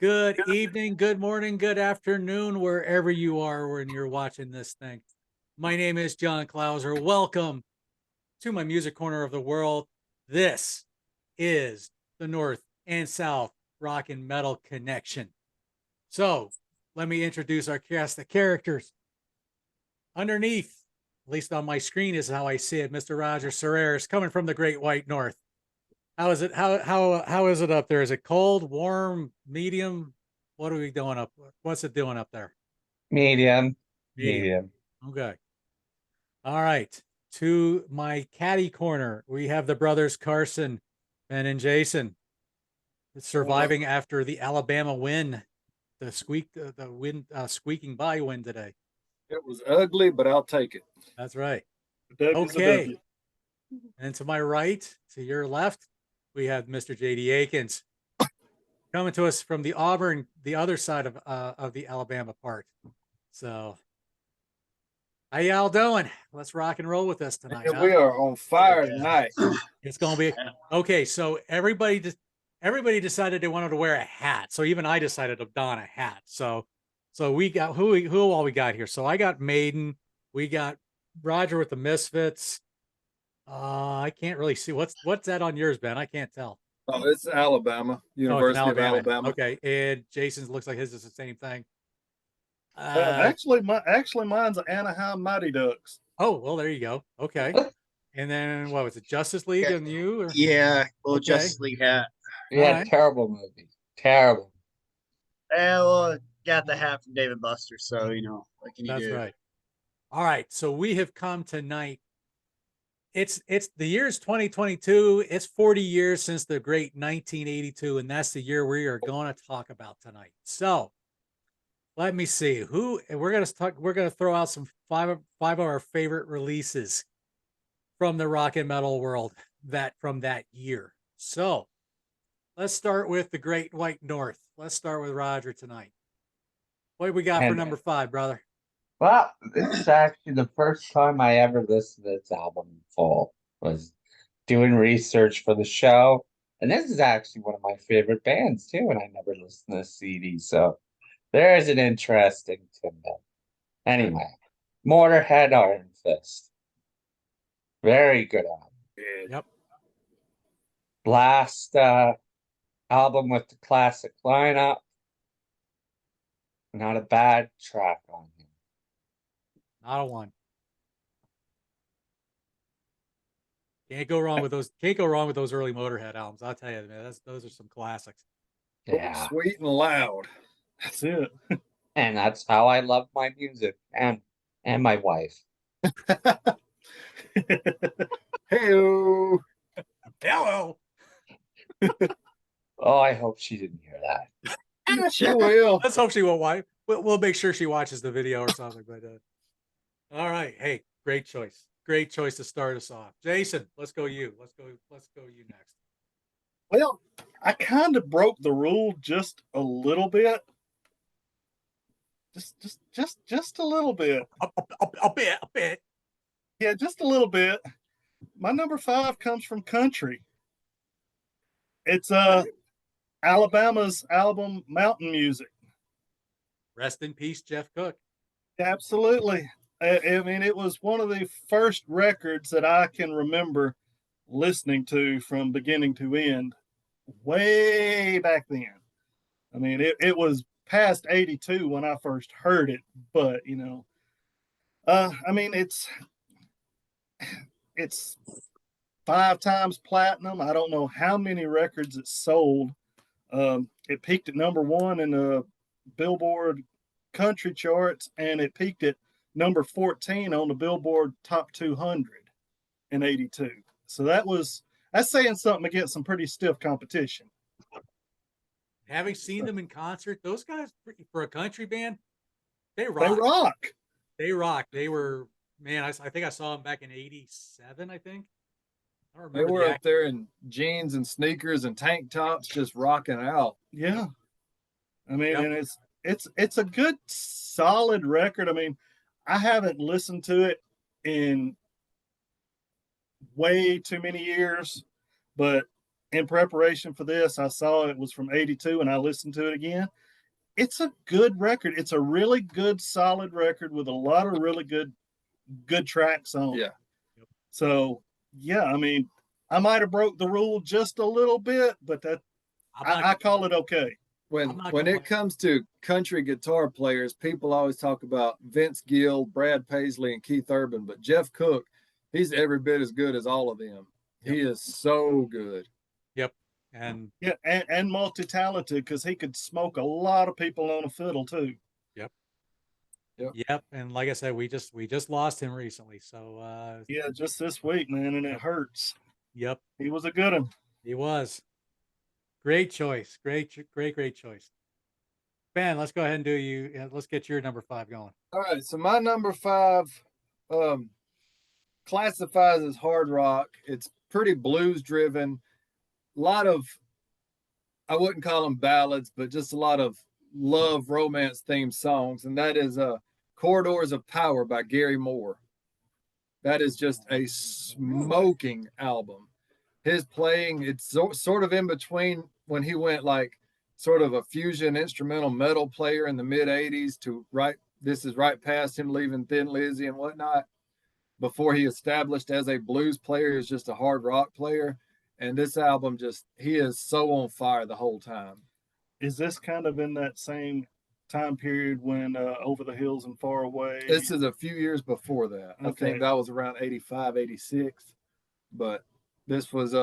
Good evening, good morning, good afternoon, wherever you are when you're watching this thing. My name is John Clauser. Welcome to my music corner of the world. This is the North and South Rock and Metal Connection. So let me introduce our cast of characters. Underneath, at least on my screen is how I see it, Mr. Roger Serreras coming from the Great White North. How is it? How is it up there? Is it cold, warm, medium? What are we doing up? What's it doing up there? Medium. Medium. Okay. All right. To my caddy corner, we have the brothers Carson, Ben, and Jason, surviving after the Alabama win, the win, squeaking by win today. It was ugly, but I'll take it. That's right. W is a Okay. W. And to my right, to your left, we have Mr. JD Akins coming to us from the Auburn, the other side of the Alabama part. So, how y'all doing? Let's rock and roll with this tonight. And we are on fire tonight. It's gonna be okay. So everybody decided they wanted to wear a hat. So even I decided to don a hat. So we got who all we got here. So I got Maiden. We got Roger with the Misfits. I can't really see what's that on yours, Ben. I can't tell. Oh, it's Alabama, University of Alabama. Okay, and Jason's looks like his is the same thing. Actually, mine's Anaheim Mighty Ducks. Oh, well, there you go. Okay. And then what was it? Justice League and you? Or? Yeah, well, okay. Justice League hat. Yeah, right. Terrible movie. Terrible. Well, got the hat from David Buster, so what can you do? That's right. All right, so we have come tonight. It's the year's 2022. It's 40 years since the great 1982, and that's the year we are going to talk about tonight. So let me see who we're gonna throw out some five of our favorite releases from the rock and metal world from that year. So let's start with the Great White North. Let's start with Roger tonight. What do we got for number 5, brother? Well, this is actually the first time I ever listened to this album in full. Was doing research for the show, and this is actually one of my favorite bands too. And I never listened to the CD, so there is an interesting tidbit. Anyway, Motorhead, Iron Fist, very good album. Yep. Last album with the classic lineup. Not a bad track on here. Not a one. Can't go wrong with those. Can't go wrong with those early Motorhead albums. I'll tell you, man. Those are some classics. Yeah, sweet and loud. That's it. And that's how I love my music and my wife. Hello. Hello. Oh, I hope she didn't hear that. She will. Let's hope she won't watch. We'll make sure she watches the video or something. But all right, hey, great choice. Great choice to start us off. Jason, let's go you. Let's go you next. Well, I kind of broke the rule just a little bit. Just a little bit. A bit. Yeah, just a little bit. My number 5 comes from country. It's Alabama's album Mountain Music. Rest in peace, Jeff Cook. Absolutely. I mean, it was one of the first records that I can remember listening to from beginning to end way back then. I mean, it was past 82 when I first heard it, but I mean, it's 5 times platinum. I don't know how many records it sold. It peaked at number 1 in the Billboard country charts, and it peaked at number 14 on the Billboard Top 200 in 82. So that's saying something against some pretty stiff competition. Having seen them in concert, those guys, for a country band, they rock. They rock. They were, man, I think I saw them back in 87, I think. I don't remember. They were up there in jeans and sneakers and tank tops just rocking out. Yeah. I mean, yep. And it's a good, solid record. I mean, I haven't listened to it in way too many years, but in preparation for this, I saw it was from 82 and I listened to it again. It's a good record. It's a really good, solid record with a lot of really good tracks on it. Yeah. So, yeah, I mean, I might have broke the rule just a little bit, but that I call it okay. When it comes to country guitar players, people always talk about Vince Gill, Brad Paisley, and Keith Urban, but Jeff Cook, he's every bit as good as all of them. Yep. He is so good. Yep. And yeah, and multi-talented because he could smoke a lot of people on a fiddle too. Yep. And like I said, we just lost him recently. So yeah, just this week, man, and it hurts. Yep. He was a good one. He was. Great choice. Great choice. Ben, let's go ahead and do you. Let's get your number 5 going. All right, so my number 5 classifies as hard rock. It's pretty blues driven. A lot of, I wouldn't call them ballads, but just a lot of love romance themed songs, and that is Corridors of Power by Gary Moore. That is just a smoking album. His playing, it's sort of in between when he went like sort of a fusion instrumental metal player in the mid 80s to this is right past him leaving Thin Lizzy and whatnot, before he established as a blues player as just a hard rock player. And this album he is so on fire the whole time. Is this kind of in that same time period when Over the Hills and Far Away? This is a few years before that. Okay. I think that was around 85, 86. But this was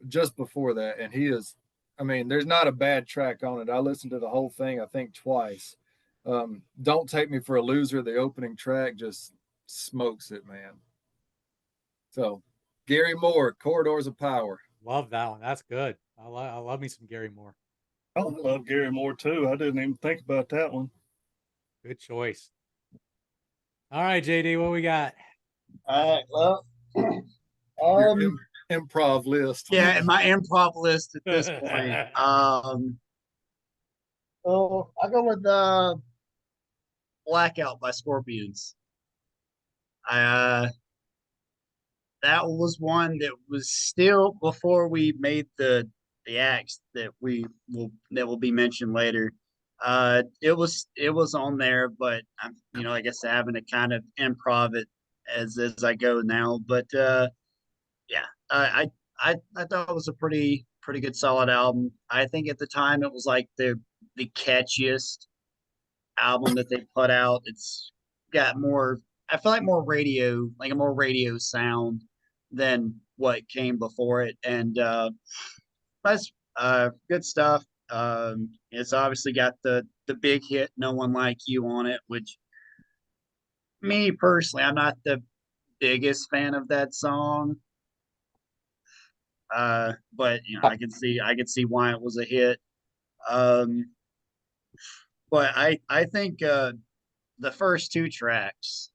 just before that. And he is, I mean, there's not a bad track on it. I listened to the whole thing, I think, twice. Don't Take Me for a Loser, the opening track, just smokes it, man. So, Gary Moore, Corridors of Power. Love that one. That's good. I love me some Gary Moore. I love Gary Moore too. I didn't even think about that one. Good choice. All right, JD, what we got? All right. Well, Your improv list. yeah, my improv list at this point. So I'll go with Blackout by Scorpions. That was one that was still before we made the acts that will be mentioned later. It was on there, but I'm like I said, having to kind of improv it as I go now. But yeah, I thought it was a pretty good solid album. I think at the time it was like the catchiest album that they put out. It's got more, I feel like more radio, like a more radio sound than what came before it. And that's good stuff. It's obviously got the big hit "No One Like You" on it, which me personally, I'm not the biggest fan of that song. But I can see why it was a hit. But I think the first 2 tracks,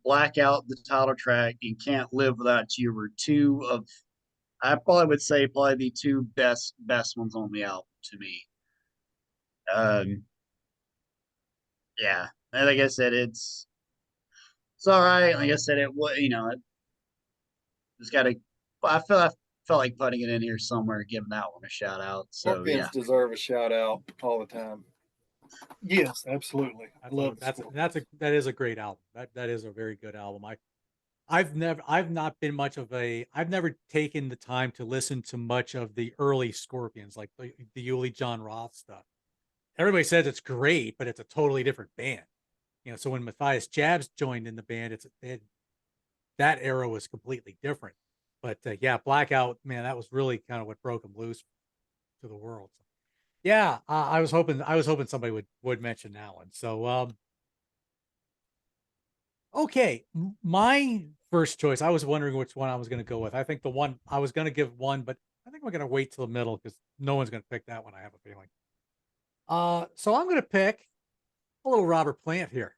Blackout, the title track, and Can't Live Without You, were 2 of, I probably would say, probably the 2 best ones on the album to me. Yeah, and like I said, it's all right. Like I said, it was, it's got to. I felt like putting it in here somewhere, giving that one a shout out. So Scorpions deserve a shout out all the time. Yes, absolutely. That is a great album. That is a very good album. I've never taken the time to listen to much of the early Scorpions, like the Yuli John Roth stuff. Everybody says it's great, but it's a totally different band. So when Matthias Jabs joined in the band, that era was completely different. But yeah, Blackout, man, that was really kind of what broke them loose to the world. So, yeah, I was hoping somebody would mention that one. So okay, my first choice, I was wondering which one I was going to go with. I think the one I was going to give one, but I think we're going to wait till the middle because no one's going to pick that one, I have a feeling. So I'm going to pick a little Robert Plant here.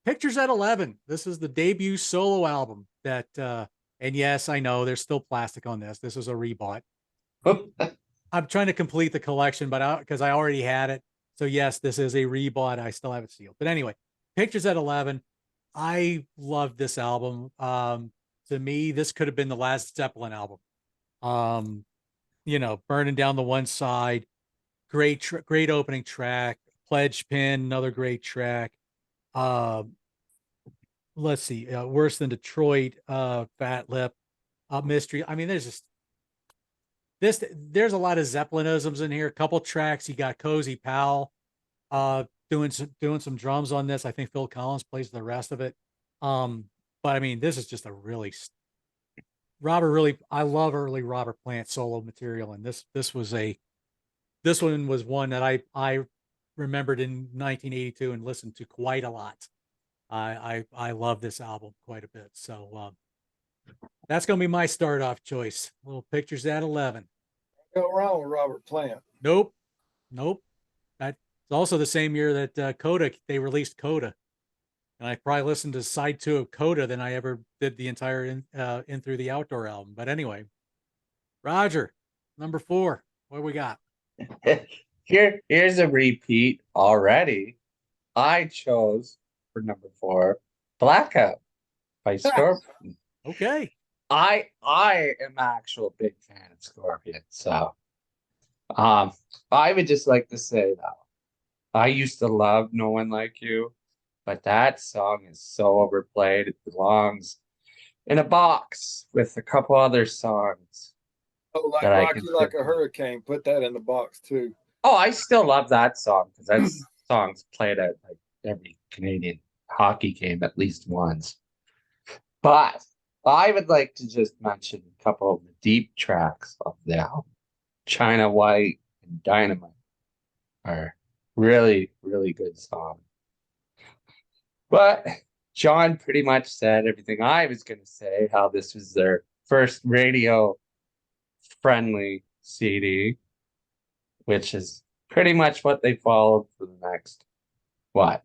Pictures at 11. This is the debut solo album that, and yes, I know there's still plastic on this. This is a rebought. I'm trying to complete the collection, but because I already had it. So yes, this is a rebought. I still have it sealed. But anyway, Pictures at 11. I love this album. To me, this could have been the last Zeppelin album. you know, Burning Down the One Side, great opening track. Pledge Pin, another great track. Let's see, Worse Than Detroit, Fat Lip, Mystery. I mean, there's a lot of Zeppelinisms in here. A couple tracks. You got Cozy Powell doing some drums on this. I think Phil Collins plays the rest of it. But I mean, this is just a really I love early Robert Plant solo material, and this one was one that I remembered in 1982 and listened to quite a lot. I love this album quite a bit. So that's gonna be my start off choice. Little Pictures at 11. Go wrong with Robert Plant. Nope. Nope. That's also the same year that they released Coda. And I probably listened to side 2 of Coda than I ever did the entire In Through the Outdoor album. But anyway, Roger, number 4. What we got? Here's a repeat already. I chose for number 4, Blackout by Scorpion. Okay. I am actual big fan of Scorpion, so I would just like to say that I used to love No One Like You, but that song is so overplayed. It belongs in a box with a couple other songs. Oh, like that I Rocky can Like think a of. Hurricane. Put that in the box too. Oh, I still love that song because that song's played at like every Canadian hockey game at least once. But I would like to just mention a couple of the deep tracks of the album. China White and Dynamite are really, really good songs. But John pretty much said everything I was going to say, how this was their first radio friendly CD, which is pretty much what they followed for the next, what?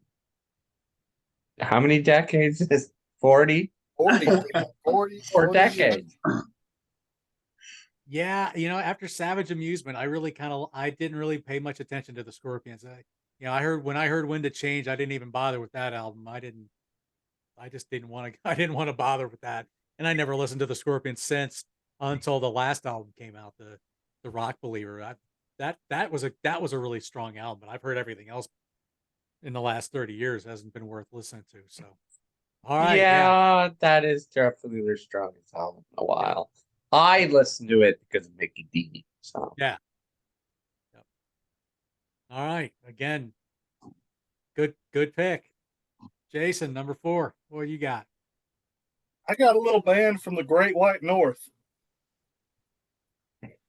How many decades is 40? 40 4 years. decades. Yeah, you know, after Savage Amusement, I didn't really pay much attention to the Scorpions. When I heard When to Change, I didn't even bother with that album. I just didn't want to I didn't want to bother with that. And I never listened to the Scorpions since until the last album came out, the Rock Believer. That was a really strong album, but I've heard everything else in the last 30 years hasn't been worth listening to. So all right, Yeah, that is definitely their strongest album in a while. I listened to it because of Mickey D. So yeah. Yep. All right. Again, good pick. Jason, number 4. What you got? I got a little band from the Great White North.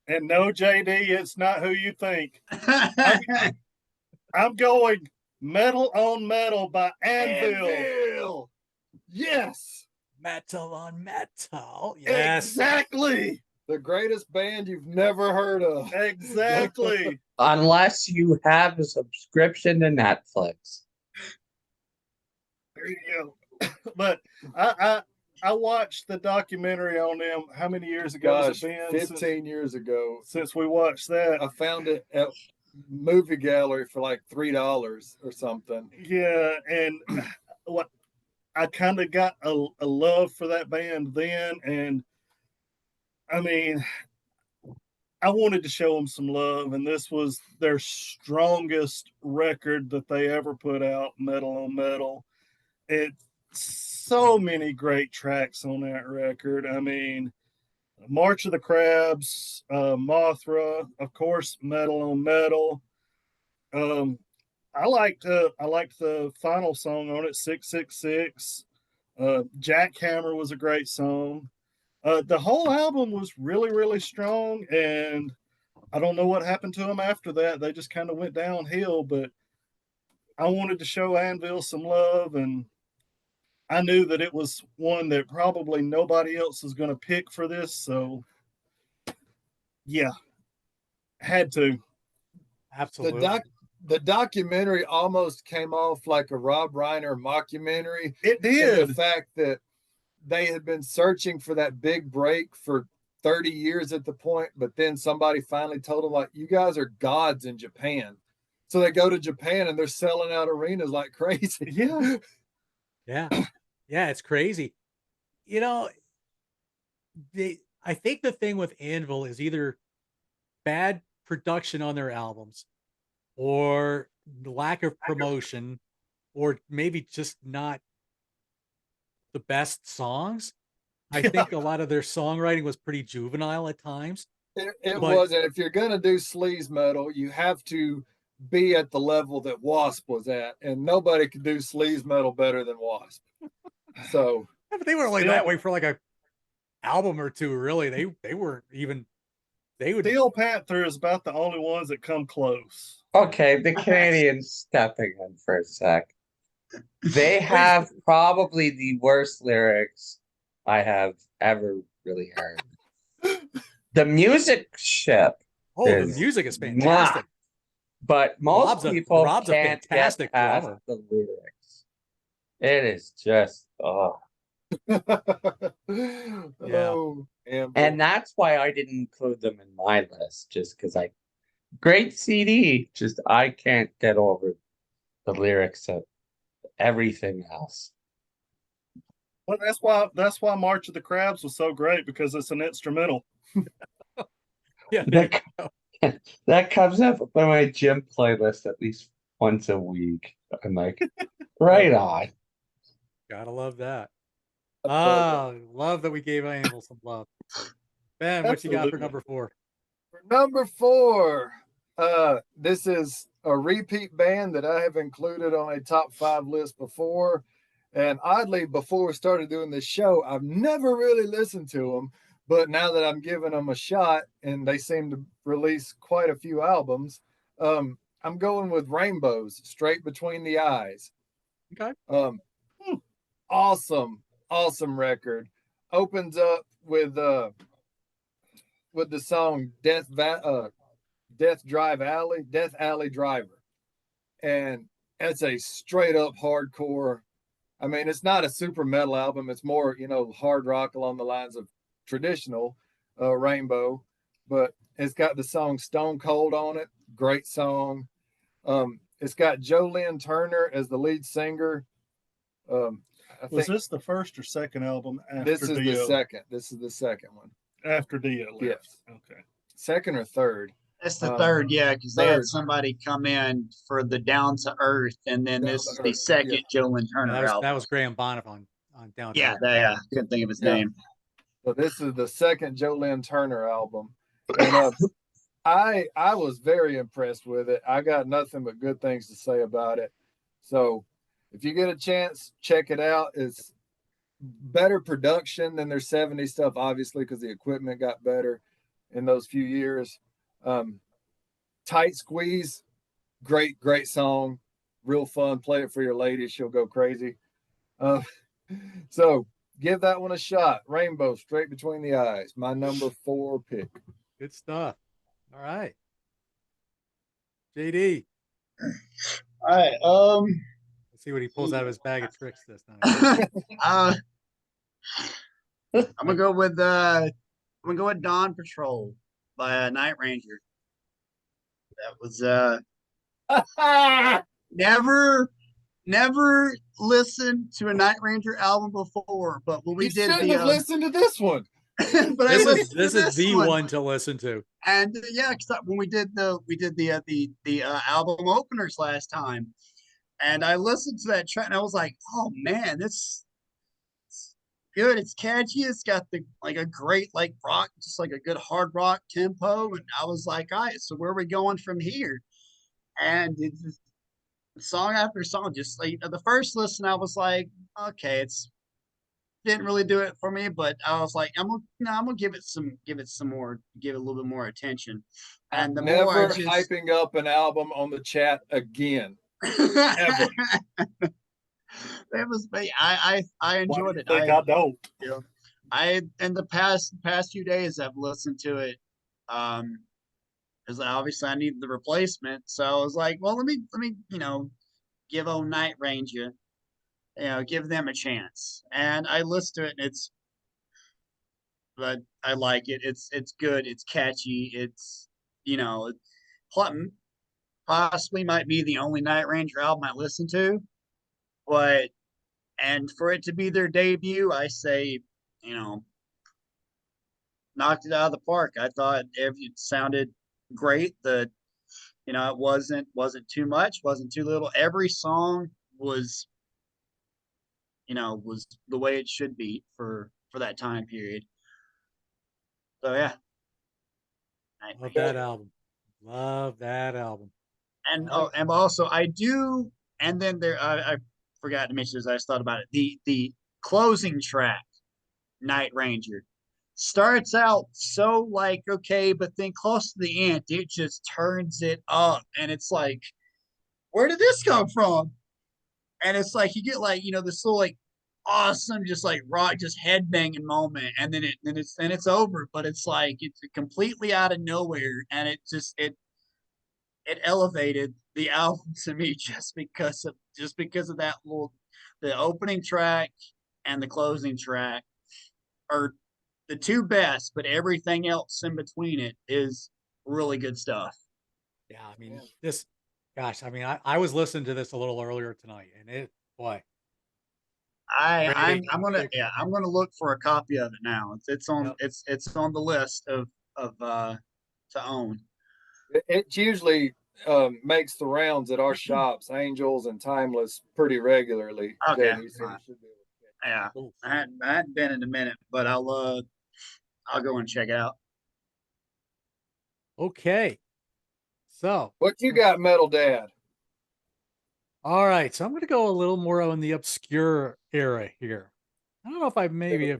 And no, JD, it's not who you think. I'm going Metal on Metal by Anvil. Yes. Metal on Metal. Yes. Exactly. The greatest band you've never heard of. Exactly. unless you have a subscription to Netflix. There you go. But I watched the documentary on them. How many years ago has Gosh, it been? 15 years ago. Since we watched that. I found it at movie gallery for like $3 or something. Yeah, and what I kind of got a love for that band then, and I mean, I wanted to show them some love, and this was their strongest record that they ever put out, Metal on Metal. It's so many great tracks on that record. I mean, March of the Crabs, Mothra, of course, Metal on Metal. I liked the final song on it, 666. Jackhammer was a great song. The whole album was really, really strong, and I don't know what happened to them after that. They just kind of went downhill, but I wanted to show Anvil some love, and I knew that it was one that probably nobody else was going to pick for this, so yeah, had to. Absolutely. The documentary almost came off like a Rob Reiner mockumentary. It In did. the fact that they had been searching for that big break for 30 years at the point, but then somebody finally told them, like, you guys are gods in Japan. So they go to Japan and they're selling out arenas like crazy. Yeah. Yeah. Yeah, it's crazy. You know, I think the thing with Anvil is either bad production on their albums, or lack of promotion, or maybe just not the best songs. I think a lot of their songwriting was pretty juvenile at times. It But- was, and if you're gonna do sleaze metal, you have to be at the level that Wasp was at, and nobody could do sleaze metal better than Wasp. So Yeah, but they were only that way for like a album or two. Really, they weren't even. They would. Steel Panther is about the only ones that come close. Okay, the Canadians stepping in for a sec. They have probably the worst lyrics I have ever really heard. The music ship, Oh, the is music is not- fantastic. but most people Rob's a can't fantastic get past drummer. the lyrics. It is just Yeah. Oh, and that's why I didn't include them in my list, just because great CD, just I can't get over the lyrics of everything else. Well, that's why March of the Crabs was so great, because it's an instrumental. Yeah, there That, you go. that comes up on my gym playlist at least once a week. I'm like, right on. Gotta love that. Ah, love that we gave Animal some love. Ben, what you got for Absolutely. number 4? For number 4, this is a repeat band that I have included on a top 5 list before. And oddly, before we started doing this show, I've never really listened to them. But now that I'm giving them a shot, and they seem to release quite a few albums, I'm going with Rainbows, Straight Between the Eyes. Okay. Awesome record. Opens up with the song Death Alley Driver, and it's a straight up hardcore. I mean, it's not a super metal album. It's more, hard rock along the lines of traditional Rainbow, but it's got the song Stone Cold on it. Great song. It's got Jolene Turner as the lead singer. I Was think this the first or second album after this is the Dio? second. This is the second one. After Dio left. Yes. Okay. Second or third. That's the third, yeah, because they had third. somebody come in for the Down to Earth, and then Down this to is the Earth, second Jolyn Turner that album. was Graham Bonnet on Down. Yeah, to Earth. I couldn't think of his Yeah. name. So this is the second Jolene Turner album, and I was very impressed with it. I got nothing but good things to say about it. So if you get a chance, check it out. It's better production than their 70s stuff, obviously, because the equipment got better in those few years. Tight Squeeze, great song, real fun. Play it for your lady, she'll go crazy. So give that one a shot. Rainbow, Straight Between the Eyes, my number 4 pick. Good stuff. All right. JD. All right. Let's see what he pulls out of his bag of tricks this time. I'm gonna go with Dawn Patrol by Night Ranger. That was never listened to a Night Ranger album before, but when we You did shouldn't have listened to this one. but I listened to This is the one. one to listen to. And yeah, because when we did the album openers last time, and I listened to that track, and I was like, oh man, this is good. It's catchy. It's got a great rock, just like a good hard rock tempo. And I was like, all right, so where are we going from here? And it's just song after song, just like the first listen, I was like, okay, it's didn't really do it for me, but I was like, I'm gonna give it a little bit more attention. And the Never more I just hyping up an album on the chat again. ever. It was I enjoyed it. I don't. I in the past few days I've listened to it. Because obviously I need the replacement. So I was like, well, let me give old Night Ranger, give them a chance. And I listened to it, and but I like it. It's good. It's catchy. It's possibly might be the only Night Ranger album I listen to, and for it to be their debut, I say, knocked it out of the park. I thought it sounded great. It wasn't too much, wasn't too little. Every song was was the way it should be for that time period. So yeah, Love that album. Love that album. and also I do, and then I forgot to mention this. I just thought about it. The closing track, Night Ranger, starts out so like okay, but then close to the end, it just turns it up, and it's like, where did this come from? And it's like you get like this little like awesome just like rock just headbanging moment, and then it's over, but it's like it's completely out of nowhere, and it elevated the album to me just because of that little the opening track and the closing track are the two best, but everything else in between it is really good stuff. Yeah, I mean, this, gosh, I mean, I was listening to this a little earlier tonight, and boy, I'm gonna look for a copy of it now. yep. It's on the list of to own. It usually makes the rounds at our shops, Angels and Timeless, pretty regularly. Okay, JD, so you should be able to catch yeah, Cool. I hadn't been in a minute, but I'll go and check it out. Okay, so what you got, Metal Dad. all right, so I'm going to go a little more on the obscure era here. I don't know if I maybe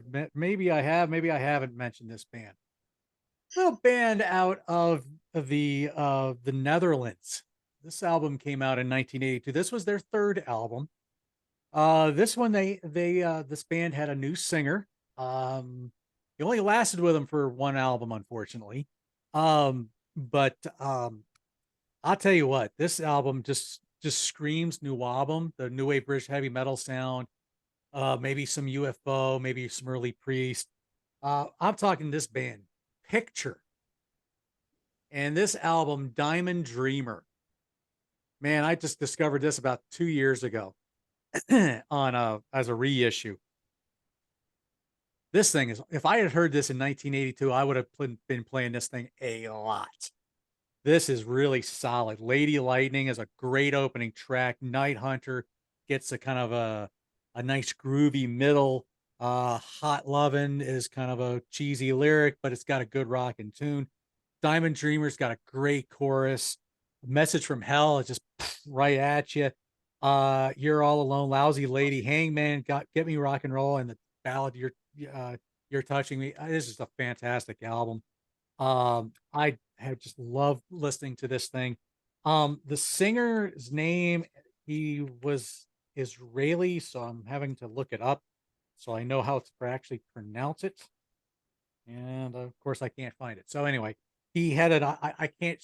I have, maybe I haven't mentioned this band. Little band out of the Netherlands. This album came out in 1982. This was their third album. This one this band had a new singer. He only lasted with them for one album, unfortunately. But I'll tell you what, this album just screams new album, the new wave British heavy metal sound. Maybe some UFO, maybe some early Priest. I'm talking this band, Picture, and this album, Diamond Dreamer. Man, I just discovered this about 2 years ago on as a reissue. This thing is, if I had heard this in 1982, I would have been playing this thing a lot. This is really solid. Lady Lightning is a great opening track. Night Hunter gets a kind of a nice groovy middle. Hot Lovin' is kind of a cheesy lyric, but it's got a good rockin' tune. Diamond Dreamer's got a great chorus. Message from Hell is just right at you. You're All Alone, Lousy Lady, Hangman, Get Me Rock and Roll, and the ballad You're Touching Me. This is a fantastic album. I have just loved listening to this thing. The singer's name, he was Israeli, so I'm having to look it up so I know how to actually pronounce it. And of course, I can't find it. So anyway, he had it. I can't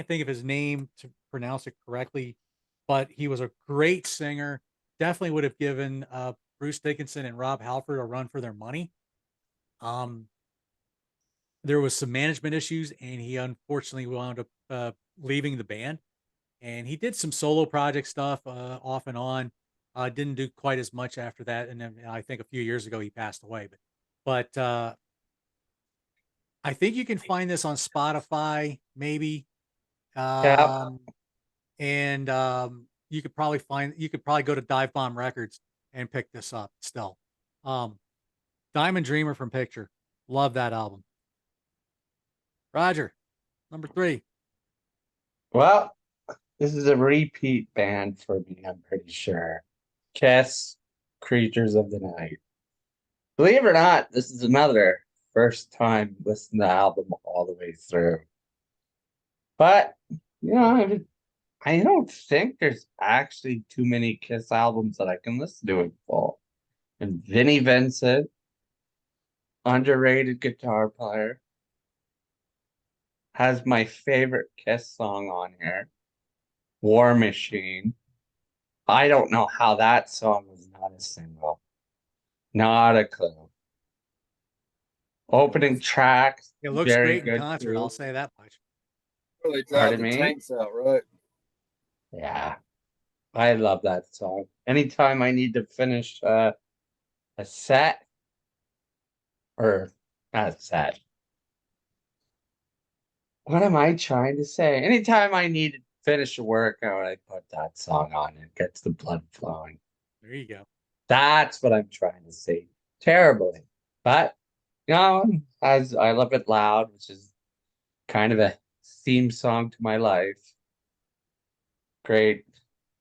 think of his name to pronounce it correctly, but he was a great singer. Definitely would have given Bruce Dickinson and Rob Halford a run for their money. There was some management issues, and he unfortunately wound up leaving the band. And he did some solo project stuff off and on. Didn't do quite as much after that, and then I think a few years ago he passed away. But I think you can find this on Spotify, maybe. Yeah. And you could probably go to Dive Bomb Records and pick this up still. Diamond Dreamer from Picture. Love that album. Roger, number 3. Well, this is a repeat band for me, I'm pretty sure. Kiss, Creatures of the Night. Believe it or not, this is another first time listening to the album all the way through. But, I don't think there's actually too many Kiss albums that I can listen to in full. And Vinnie Vincent, underrated guitar player, has my favorite Kiss song on here, War Machine. I don't know how that song was not a single. Not a clue. Opening track, It looks very great in good concert. too. I'll say that much. Really drive Pardon the me? tanks out, right? Yeah, I love that song. Anytime I need to finish a set, or not a set, what am I trying to say? Anytime I need to finish a workout, I put that song on. It gets the blood flowing. There you go. That's what I'm trying to say. Terribly. But, as I Love It Loud, which is kind of a theme song to my life. Great,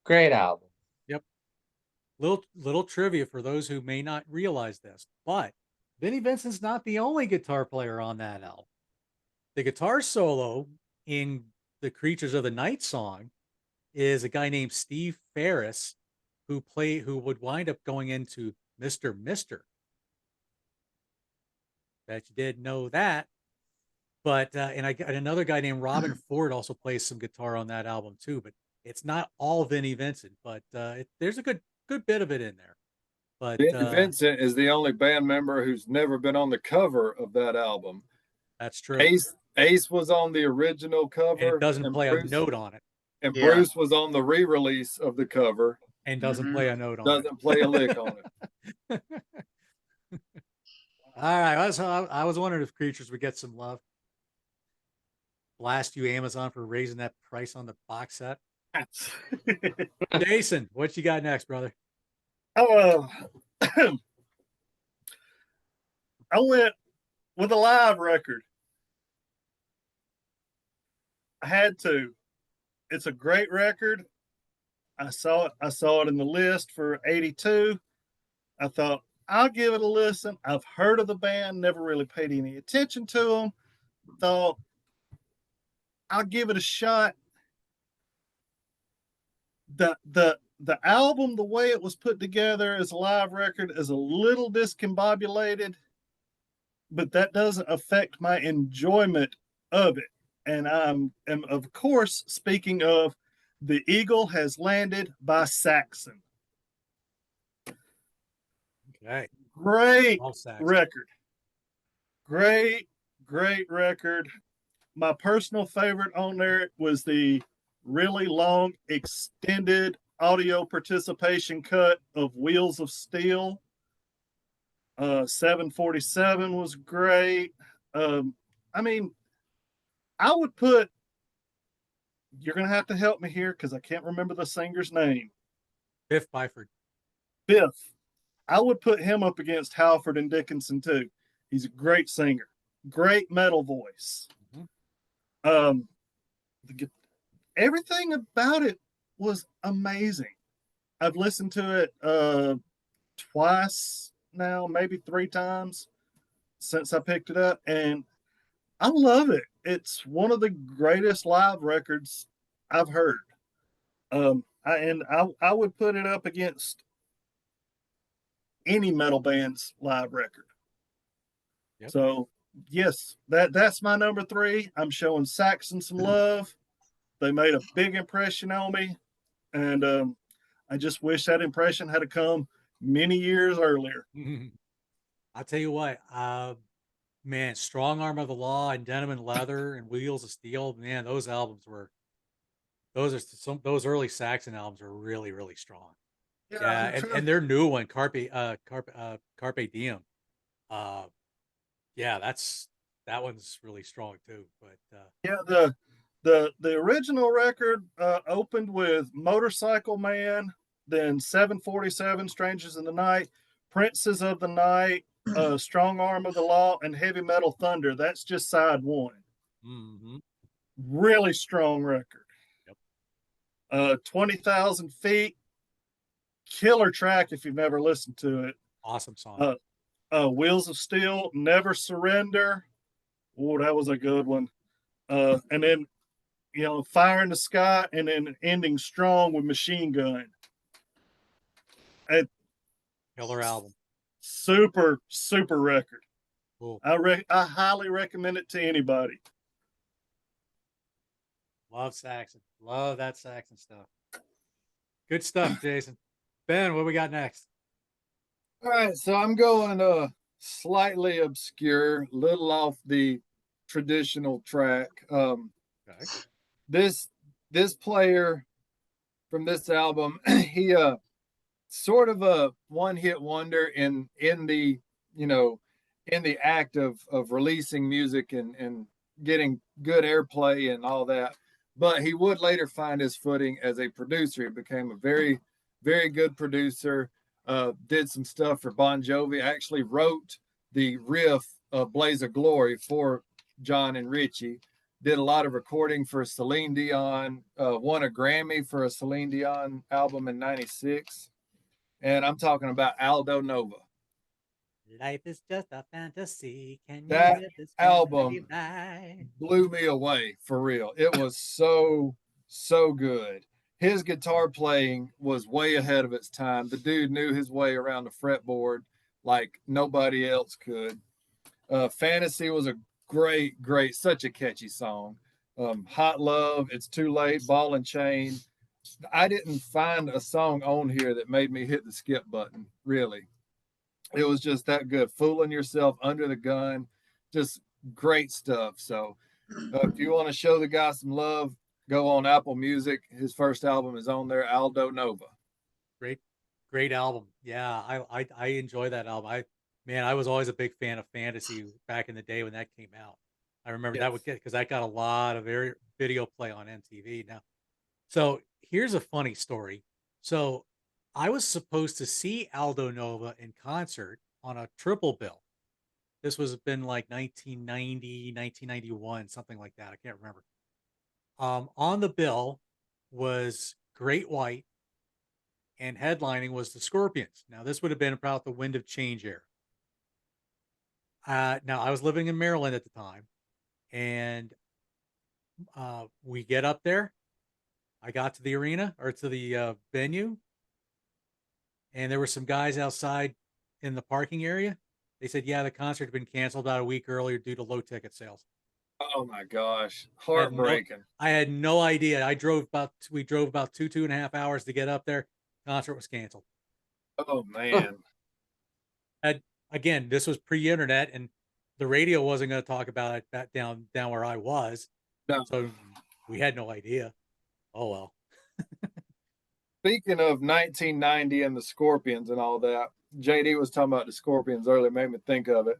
great album. Yep. Little trivia for those who may not realize this, but Vinnie Vincent's not the only guitar player on that album. The guitar solo in the Creatures of the Night song is a guy named Steve Ferris, who would wind up going into Mr. Mister. Bet you didn't know that. But and another guy named Robin Ford also plays some guitar on that album too. But it's not all Vinnie Vincent, but there's a good bit of it in there. But Vinnie Vincent is the only band member who's never been on the cover of that album. that's true. Ace was on the original And cover. it doesn't play a note on it. And Yeah. Bruce was on the re-release of the cover. And doesn't play a note on Doesn't play a lick on it. it. All right. I was wondering if Creatures would get some love. Blast you, Amazon, for raising that price on the box set. Jason, what you got next, brother? I went with a live record. I had to. It's a great record. I saw it in the list for 82. I thought I'll give it a listen. I've heard of the band, never really paid any attention to them. Thought I'll give it a shot. The album, the way it was put together as a live record, is a little discombobulated, but that doesn't affect my enjoyment of it. And am of course speaking of The Eagle Has Landed by Saxon. Okay. Great All Saxon. record. Great record. My personal favorite on there was the really long extended audio participation cut of Wheels of Steel. 747 was great. I mean, I would put, you're going to have to help me here because I can't remember the singer's name. Biff Byford. Biff. I would put him up against Halford and Dickinson too. He's a great singer, great metal voice. Mm-hmm. Everything about it was amazing. I've listened to it twice now, maybe 3 times since I picked it up, and I love it. It's one of the greatest live records I've heard. I would put it up against any metal band's live record. Yep. So yes, that's my number 3. I'm showing Saxon some love. They made a big impression on me, and I just wish that impression had come many years earlier. I'll tell you what, man, Strong Arm of the Law and Denim and Leather and Wheels of Steel, man, those early Saxon albums are really, really strong. Yeah, and their new one, Carpe Diem. Yeah, that one's really strong too. But yeah, the original record opened with Motorcycle Man, then 747, Strangers in the Night, Princes of the Night, Strong Arm of the Law, and Heavy Metal Thunder. That's just side 1. Mm-hmm. Really strong record. Yep. 20,000 Feet, killer track if you've never listened to it. Awesome song. Wheels of Steel, Never Surrender. Oh, that was a good one. And then, Fire in the Sky, and then ending strong with Machine Gun. Killer album. Super record. Cool. I highly recommend it to anybody. Love Saxon. Love that Saxon stuff. Good stuff, Jason. Ben, what we got next? All right, so I'm going slightly obscure, little off the traditional track. Okay. This player from this album, he sort of a one-hit wonder in the act of releasing music and getting good airplay and all that. But he would later find his footing as a producer. He became a very, very good producer. Did some stuff for Bon Jovi. Actually wrote the riff of Blaze of Glory for John and Richie. Did a lot of recording for Celine Dion. Won a Grammy for a Celine Dion album in '96. And I'm talking about Aldo Nova. Life is just a fantasy. Can you That live this album fantasy life? blew me away for real. It was so good. His guitar playing was way ahead of its time. The dude knew his way around the fretboard like nobody else could. Fantasy was a great, such a catchy song. Hot Love, It's Too Late, Ball and Chain. I didn't find a song on here that made me hit the skip button, really. It was just that good. Fooling Yourself, Under the Gun, just great stuff. So if you want to show the guy some love, go on Apple Music. His first album is on there, Aldo Nova. Great album. Yeah, I enjoy that album. I was always a big fan of Fantasy back in the day when that came out. I remember that would get because I got a lot of video play on MTV. Now, so here's a funny story. So I was supposed to see Aldo Nova in concert on a triple bill. This was been like 1990, 1991, something like that. I can't remember. On the bill was Great White, and headlining was the Scorpions. Now, this would have been about the Wind of Change era. Now, I was living in Maryland at the time, and we get up there. I got to the arena or to the venue, and there were some guys outside in the parking area. They said, yeah, the concert had been canceled about a week earlier due to low ticket sales. Oh my gosh. I had Heartbreaking. I had no idea. We drove about 2.5 hours to get up there. Concert was canceled. Oh man. Again, this was pre-internet, and the radio wasn't going to talk about it back down where I was. No. So we had no idea. Oh well. Speaking of 1990 and the Scorpions and all that, JD was talking about the Scorpions earlier, made me think of it.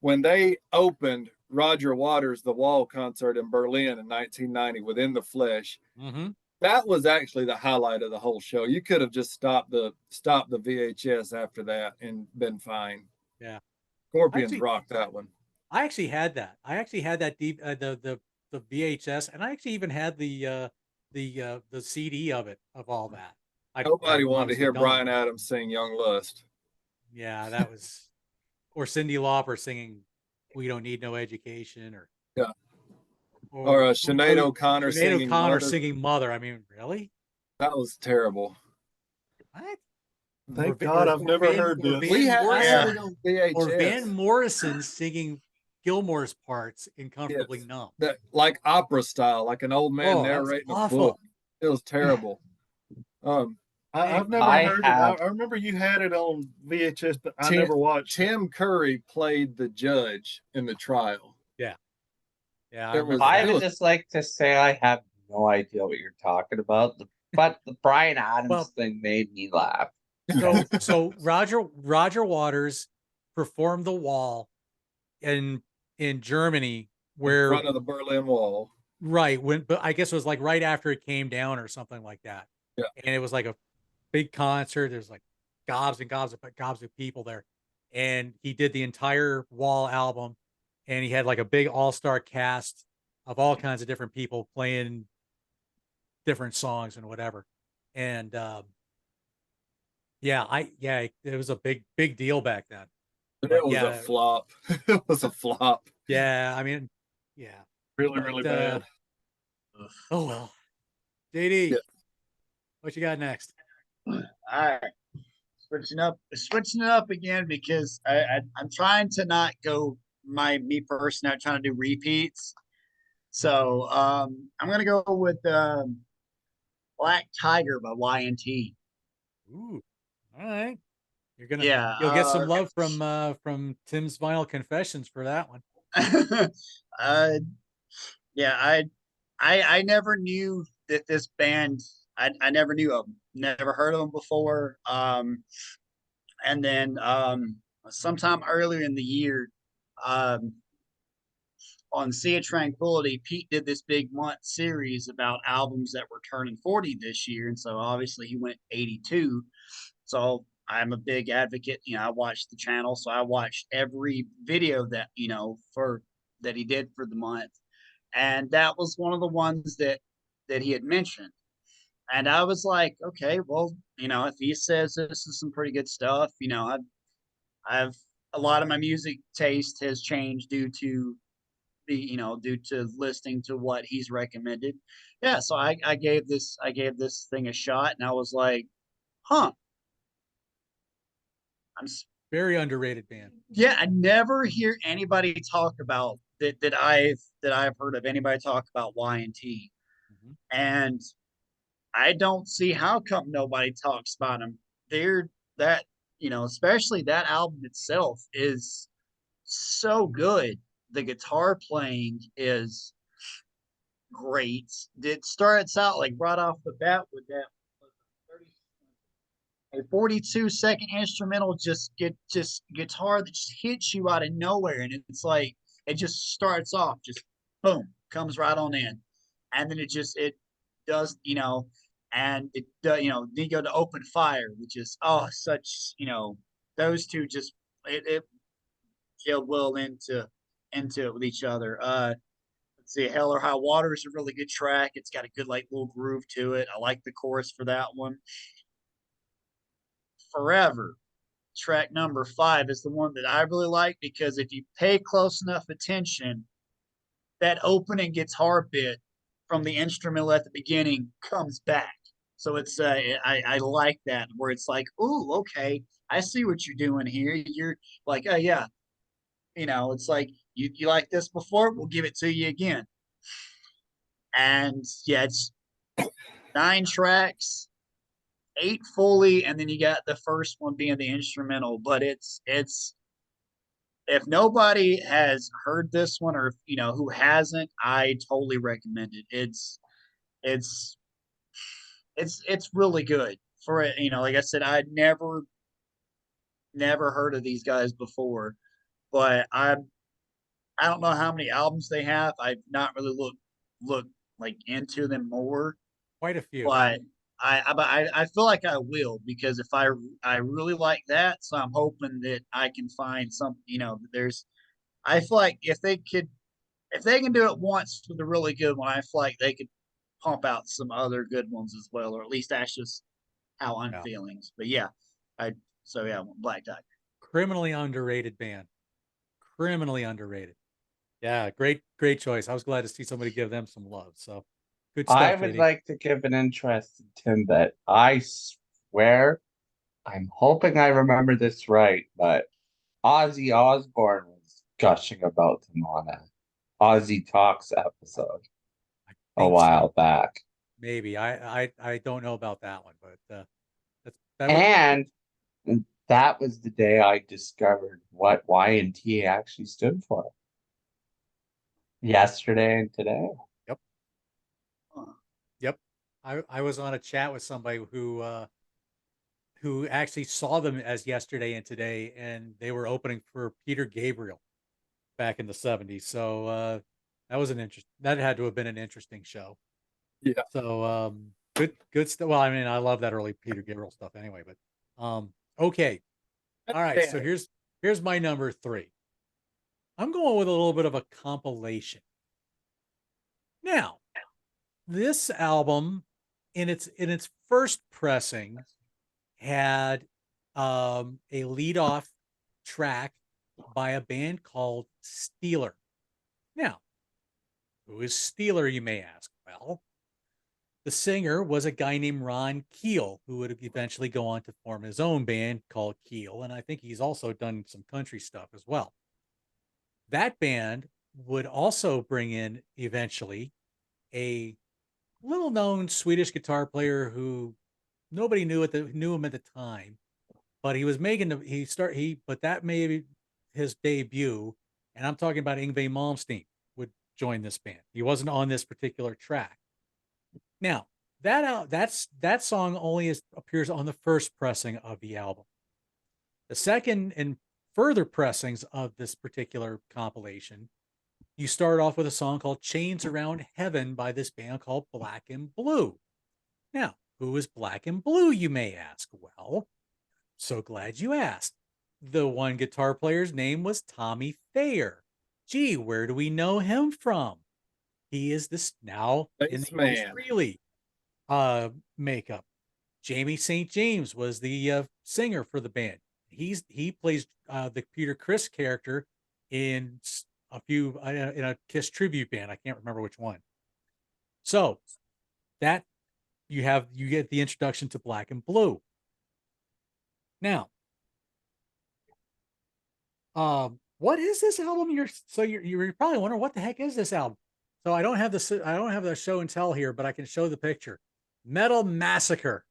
When they opened Roger Waters' The Wall concert in Berlin in 1990 with In the Flesh, that was actually the highlight of the whole show. You could have just stopped the VHS after that and been fine. Yeah. Scorpions rocked that one. I actually had that. I actually had that the VHS, and I actually even had the CD of all that. Nobody wanted to hear Bryan Adams sing Young Lust. Yeah, that was, or Cyndi Lauper singing "We Don't Need No Education," or Sinead O'Connor singing Mother. I mean, really? That was terrible. What? Thank God I've never heard this. We had on VHS. Or Van Morrison singing Gilmore's parts in Comfortably Numb. That, like opera style, like an old man narrating a book. It was terrible. I've never heard it. I remember you had it on VHS, but I never watched. Tim Curry played the judge in the trial. Yeah. I would just like to say I have no idea what you're talking about, but the Bryan Adams thing made me laugh. So Roger Waters performed The Wall in Germany, where in front of the Berlin Wall. Right, but I guess it was like right after it came down or something like that. Yeah. And it was like a big concert. There's like gobs of people there. And he did the entire Wall album, and he had like a big all-star cast of all kinds of different people playing different songs and whatever. And it was a big deal back then. It was a flop. It was a flop. Yeah, I mean, yeah. Really bad. Oh well. JD, what you got next? All right. Switching it up again because I'm trying to not go me personally, I'm trying to do repeats. So I'm gonna go with Black Tiger by YNT. Ooh, all right. You'll get some love from Tim's Vinyl Confessions for that one. I never knew that this band. I never knew of them. Never heard of them before. And then sometime earlier in the year, on on Sea of Tranquility, Pete did this big month series about albums that were turning 40 this year. And so obviously he went 82. So I'm a big advocate. I watched the channel. So I watched every video that, for that he did for the month. And that was one of the ones that he had mentioned. And I was like, okay, well, if he says this is some pretty good stuff, I've a lot of my music taste has changed due to due to listening to what he's recommended. Yeah, so I gave this thing a shot, and I was like, huh. I'm Very underrated band. Yeah, I never hear anybody talk about that I've heard of anybody talk about Y&T. Mm-hmm. And I don't see how come nobody talks about them. They're that, especially that album itself is so good. The guitar playing is great. It starts out like right off the bat with that 42-second instrumental, just guitar that just hits you out of nowhere, and it's like it just starts off, just boom, comes right on in, and then it does, and it then you go to Open Fire, which is such, those two just it gelled well into it with each other. Let's see, Hell or High Water is a really good track. It's got a good like little groove to it. I like the chorus for that one. Forever, track number 5, is the one that I really like, because if you pay close enough attention, that opening guitar bit from the instrumental at the beginning comes back. So it's I like that, where it's like, ooh, okay, I see what you're doing here. You're like, oh yeah, it's like you like this before, we'll give it to you again. And yeah, it's 9 tracks, 8 fully, and then you got the first one being the instrumental. But it's if nobody has heard this one, or who hasn't, I totally recommend it. It's really good for it. Like I said, I'd never heard of these guys before, but I don't know how many albums they have. I've not really looked like into them more, Quite a few. but I feel like I will, because if I really like that, so I'm hoping that I can find some. I feel like if they can do it once with a really good one, I feel like they could pump out some other good ones as well, or at least that's just how I'm feeling. But yeah, Black Tiger. Criminally underrated band. Criminally underrated. Yeah, great choice. I was glad to see somebody give them some love. So good stuff. I would JD. like to give an interesting tidbit. I swear, I'm hoping I remember this right, but Ozzy Osbourne was gushing about him on a Ozzy Talks episode a think so. while back. Maybe I don't know about that one, but that would, And that was the day I discovered what Y&T actually stood for. Yesterday and today. Yep. I was on a chat with somebody who actually saw them as Yesterday and Today, and they were opening for Peter Gabriel back in the 70s. So that was that had to have been an interesting show. Yeah. So good stuff. Well, I mean, I love that early Peter Gabriel stuff anyway, but okay. All right, so here's my number 3. I'm going with a little bit of a compilation. Now, this album in its first pressing had a lead off track by a band called Steeler. Now, who is Steeler, you may ask? Well, the singer was a guy named Ron Keel, who would eventually go on to form his own band called Keel, and I think he's also done some country stuff as well. That band would also bring in eventually a little known Swedish guitar player who nobody knew him at the time, but he was making but that may be his debut, and I'm talking about Yngwie Malmsteen would join this band. He wasn't on this particular track. Now, that song only appears on the first pressing of the album. The second and further pressings of this particular compilation You start off with a song called Chains Around Heaven by this band called Black and Blue. Now, who is Black and Blue, you may ask? Well, so glad you asked. The one guitar player's name was Tommy Thayer. Gee, where do we know him from? He is this now in the Ace Spaceman. Frehley makeup. Jamie St. James was the singer for the band. He plays the Peter Criss character in a few in a Kiss tribute band. I can't remember which one. So that you get the introduction to Black and Blue. Now, what is this album? You're probably wondering what the heck is this album. So I don't have the show and tell here, but I can show the picture. Metal Massacre,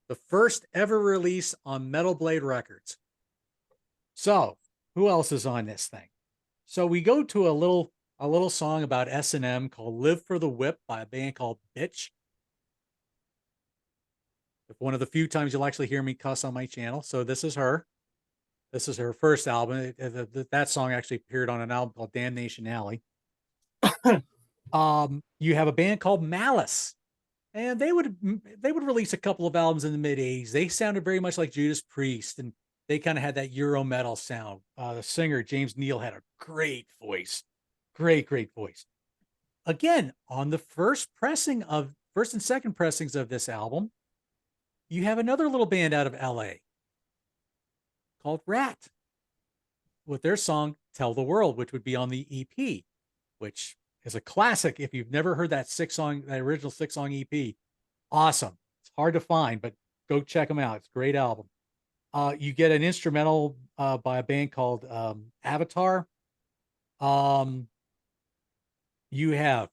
the first ever release on Metal Blade Records. So who else is on this thing? So we go to a little song about S&M called "Live for the Whip" by a band called Bitch. One of the few times you'll actually hear me cuss on my channel. So this is her. This is her first album. That song actually appeared on an album called Damnation Alley. You have a band called Malice, and they would release a couple of albums in the mid '80s. They sounded very much like Judas Priest, and they kind of had that Euro metal sound. The singer James Neal had a great voice, great voice. Again, on the first and second pressings of this album, you have another little band out of LA called Rat with their song "Tell the World," which would be on the EP, which is a classic. If you've never heard that original 6-song EP, awesome. It's hard to find, but go check them out. It's a great album. You get an instrumental by a band called Avatar. You have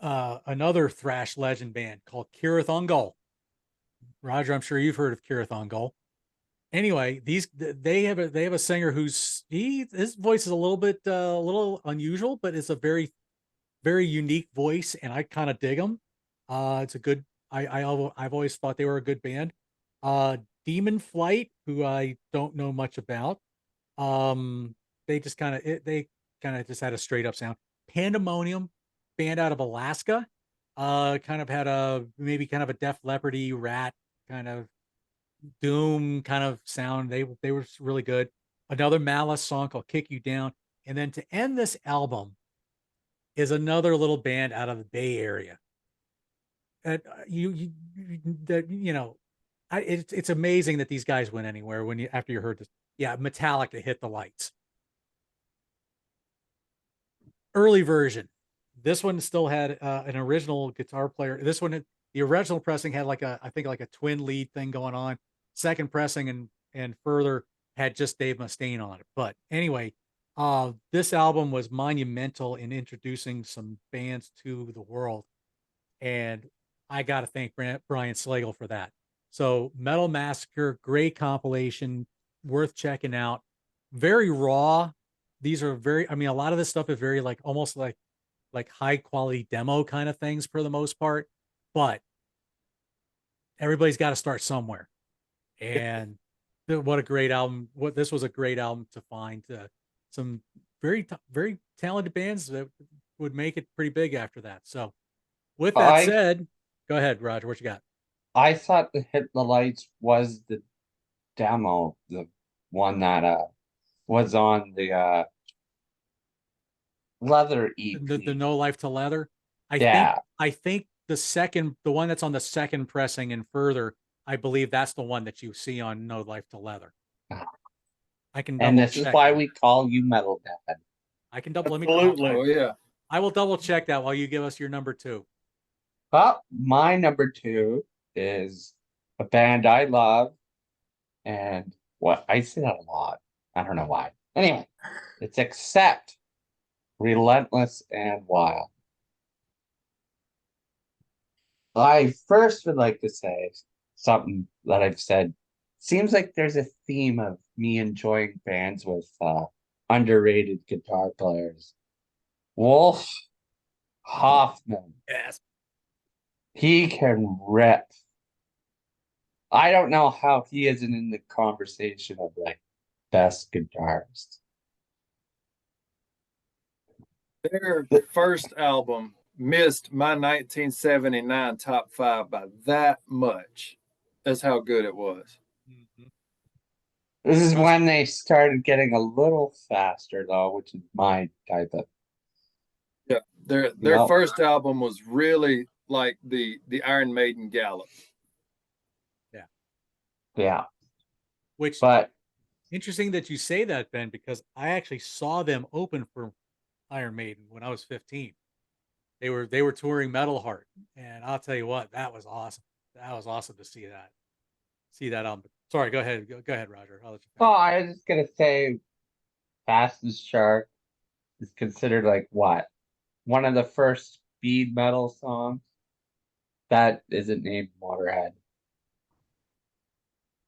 another thrash legend band called Kirith Ungol. Roger, I'm sure you've heard of Kirith Ungol. Anyway, they have a singer his voice is a little unusual, but it's a very unique voice, and I kind of dig them. It's a good. I've always thought they were a good band. Demon Flight, who I don't know much about. They kind of just had a straight up sound. Pandemonium, band out of Alaska, kind of had maybe kind of a Def Leppard-y, Rat kind of doom kind of sound. They were really good. Another Malice song called "Kick You Down," and then to end this album is another little band out of the Bay Area. It's amazing that these guys went anywhere after you heard this. Yeah, Metallica Hit the Lights. Early version. This one still had an original guitar player. This one, the original pressing had I think like a twin lead thing going on. Second pressing and further had just Dave Mustaine on it. But anyway, this album was monumental in introducing some bands to the world, and I got to thank Brian Slagle for that. So Metal Massacre, great compilation, worth checking out. Very raw. These are a lot of this stuff is very almost like high quality demo kind of things for the most part, but everybody's got to start somewhere. And what a great album. This was a great album to find some very talented bands that would make it pretty big after that. So with that said, go ahead, Roger, what you got? I thought the Hit the Lights was the demo, the one that was on the Leather EP. The No Life to Leather. I think the one that's on the second pressing and further, I believe that's the one that you see on No Life to Leather. I can double and this check is why that. we call you Metal Dad. I can double. Absolutely. Oh yeah. I will double check that while you give us your number 2. Well, my number 2 is a band I love, and I say that a lot. I don't know why. Anyway, it's Accept, Relentless and Wild. I first would like to say something that I've said. Seems like there's a theme of me enjoying bands with underrated guitar players. Wolf Hoffman. Yes. He can rip. I don't know how he isn't in the conversation of best guitarists. Their first album missed my 1979 top 5 by that much. That's how good it was. Mhm. This is Russ- when they started getting a little faster, though, which is my type of. Yeah, their Yep. first album was really like the Iron Maiden gallop. Yeah, Which but interesting that you say that, Ben, because I actually saw them open for Iron Maiden when I was 15. They were touring Metal Heart, and I'll tell you what, that was awesome. That was awesome to see that. See that album. Sorry, go ahead. Go ahead, Roger. I'll let you oh, finish. I was just gonna say, Fastest Shark is considered like what? One of the first speed metal songs that isn't named Motorhead.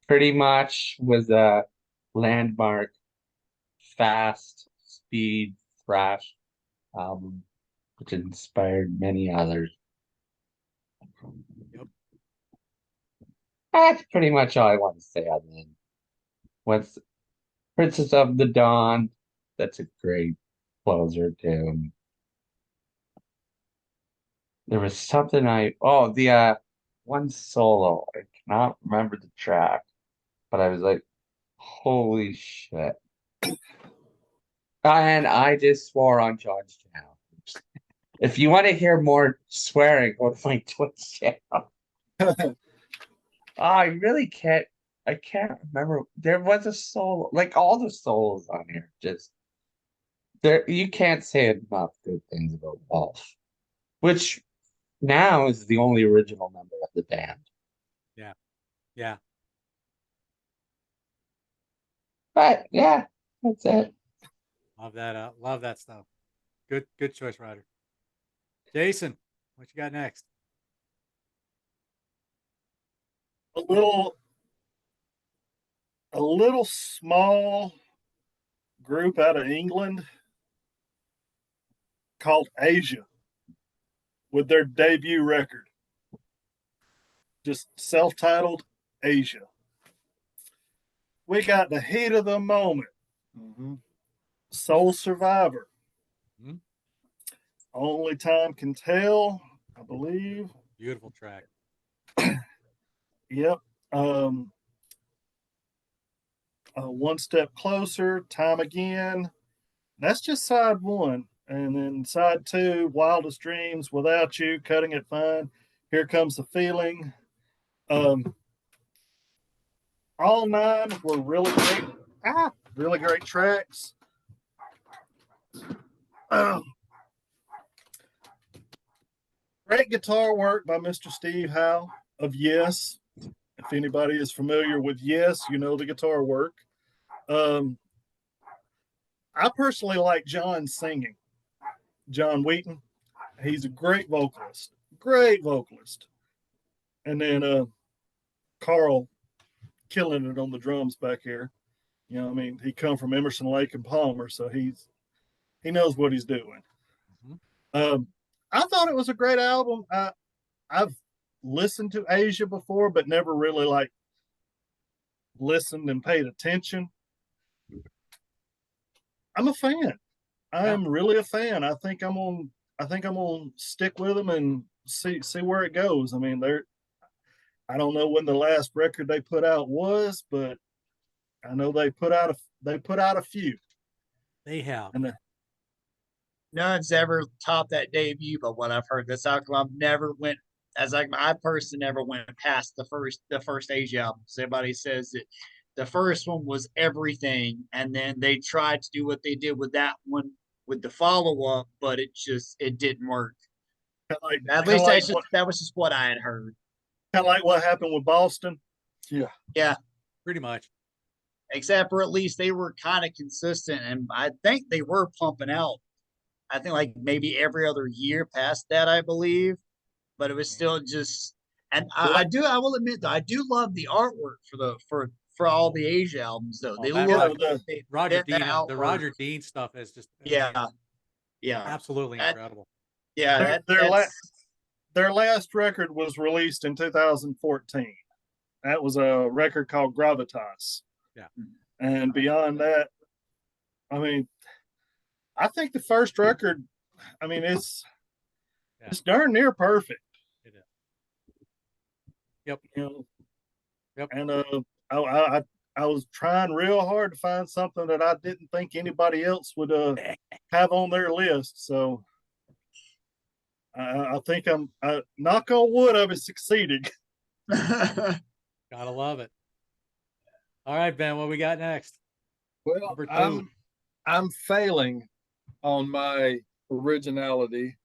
Pretty much was a landmark fast speed thrash album, which inspired many others. Yep. That's pretty much all I want to say on that. What's Princess of the Dawn? That's a great closer too. There was something the one solo. I cannot remember the track, but I was like, holy shit. And I just swore on John's channel. If you want to hear more swearing, go to my Twitch channel. I really can't. I can't remember. There was a solo, like all the solos on here. Just there, you can't say enough good things about Wolf, which now is the only original member of the band. Yeah. Yeah. But yeah, that's it. Love that. Love that stuff. Good choice, Roger. Jason, what you got next? A little small group out of England called Asia with their debut record. Just self-titled Asia. We got the heat of the moment. Soul Survivor. Mhm. Only Time Can Tell, I believe. Beautiful track. Yep. One Step Closer, Time Again. That's just side one. And then side two, Wildest Dreams, Without You, Cutting It Fine, Here Comes the Feeling. All nine were really great tracks. Great guitar work by Mr. Steve Howe of Yes. If anybody is familiar with Yes, you know the guitar work. I personally like John singing. John Wheaton. He's a great vocalist. Great vocalist. And then Carl killing it on the drums back here. You know, I mean, he come from Emerson, Lake and Palmer, so he knows what he's doing. Mhm. I thought it was a great album. I've listened to Asia before, but never really like listened and paid attention. I'm a fan. I am really a fan. I think I'm gonna stick with them and see where it goes. I mean, I don't know when the last record they put out was, but I know they put out a few. They have. And No one's ever topped that debut, but what I've heard, this album I've never went as like I personally never went past the first Asia album. So everybody says that the first one was everything, and then they tried to do what they did with that one with the follow up, but it didn't work. like, At least that was just what I had heard. Kind of like what happened with Boston. Yeah, Pretty much. except for at least they were kind of consistent, and I think they were pumping out. I think like maybe every other year past that, I believe, but it was still just. And I will admit though, I do love the artwork for all the Asia albums though. Oh, They that look Roger Dean, the outward. Roger Dean stuff is just Yeah, absolutely That- incredible. yeah. Their last record was released in 2014. That was a record called Gravitas. Yeah. And beyond that, I mean, I think the first record I mean, it's Yeah. it's darn near perfect. It is. Yep. You know, Yep. and I was trying real hard to find something that I didn't think anybody else would have on their list. So I think knock on wood, I've succeeded. Gotta love it. All right, Ben, what we got next? Well, Number two. I'm failing on my originality.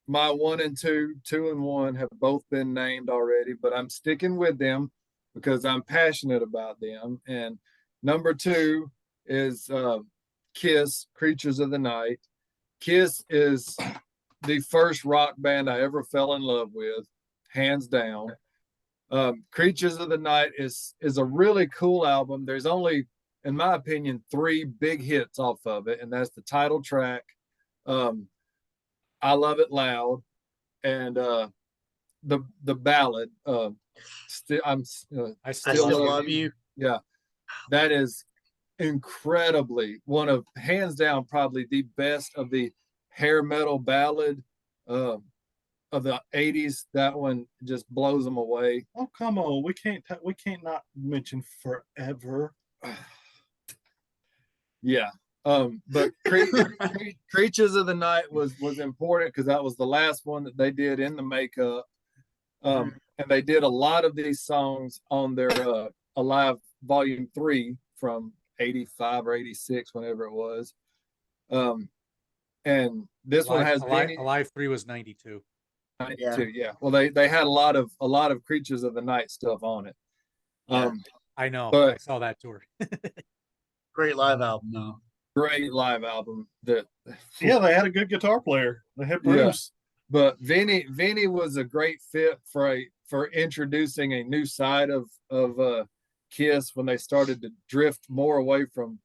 My 1 and 2, 2 and 1 have both been named already, but I'm sticking with them because I'm passionate about them. And number 2 is Kiss, Creatures of the Night. Kiss is the first rock band I ever fell in love with, hands down. Creatures of the Night is a really cool album. There's only, in my opinion, 3 big hits off of it, and that's the title track, I Love It Loud, and the ballad, I I Still Love You. Yeah, that is incredibly one of, hands down, probably the best of the hair metal ballad of the 80s. That one just blows them away. Oh, come on, we can't not mention Forever. Yeah. But Creatures of the Night was important because that was the last one that they did in the makeup. And they did a lot of these songs on their Alive Volume 3 from 85 or 86, whenever it was. And this one has Alive 3 was 92. 92, yeah. Well, they had a lot of Creatures of the Night stuff on it. I know, but I saw that tour. Great live album, though. Great live album. Yeah, they had a good guitar player. They had Bruce. But Vinny was a great fit for introducing a new side of Kiss when they started to drift more away from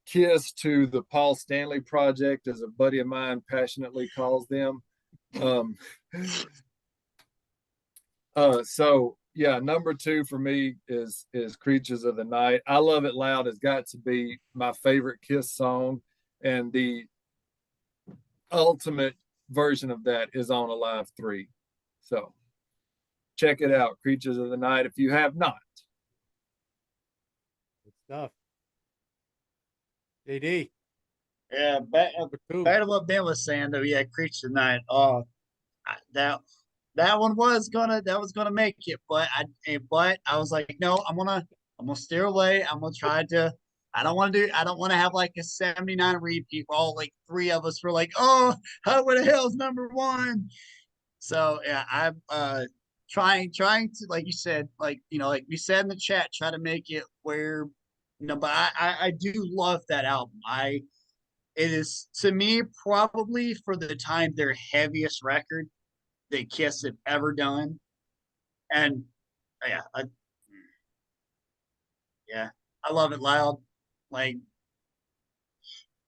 Kiss to the Paul Stanley Project, as a buddy of mine passionately calls them. So yeah, number 2 for me is Creatures of the Night. I Love It Loud has got to be my favorite Kiss song, and the ultimate version of that is on Alive 3. So check it out, Creatures of the Night, if you have not. Good stuff. JD. Yeah, back Two. to what Ben was saying though. Yeah, Creature of the Night. Oh, that one was gonna make it, but I was like, no, I'm gonna steer away. I'm gonna try to. I don't want to have like a 79 repeat where all like 3 of us were like, oh, how the hell's number 1? So yeah, I'm trying to, like you said, like like we said in the chat, try to make it where but I do love that album. It is, to me, probably for the time, their heaviest record that Kiss have ever done. And yeah, I Love It Loud. Like,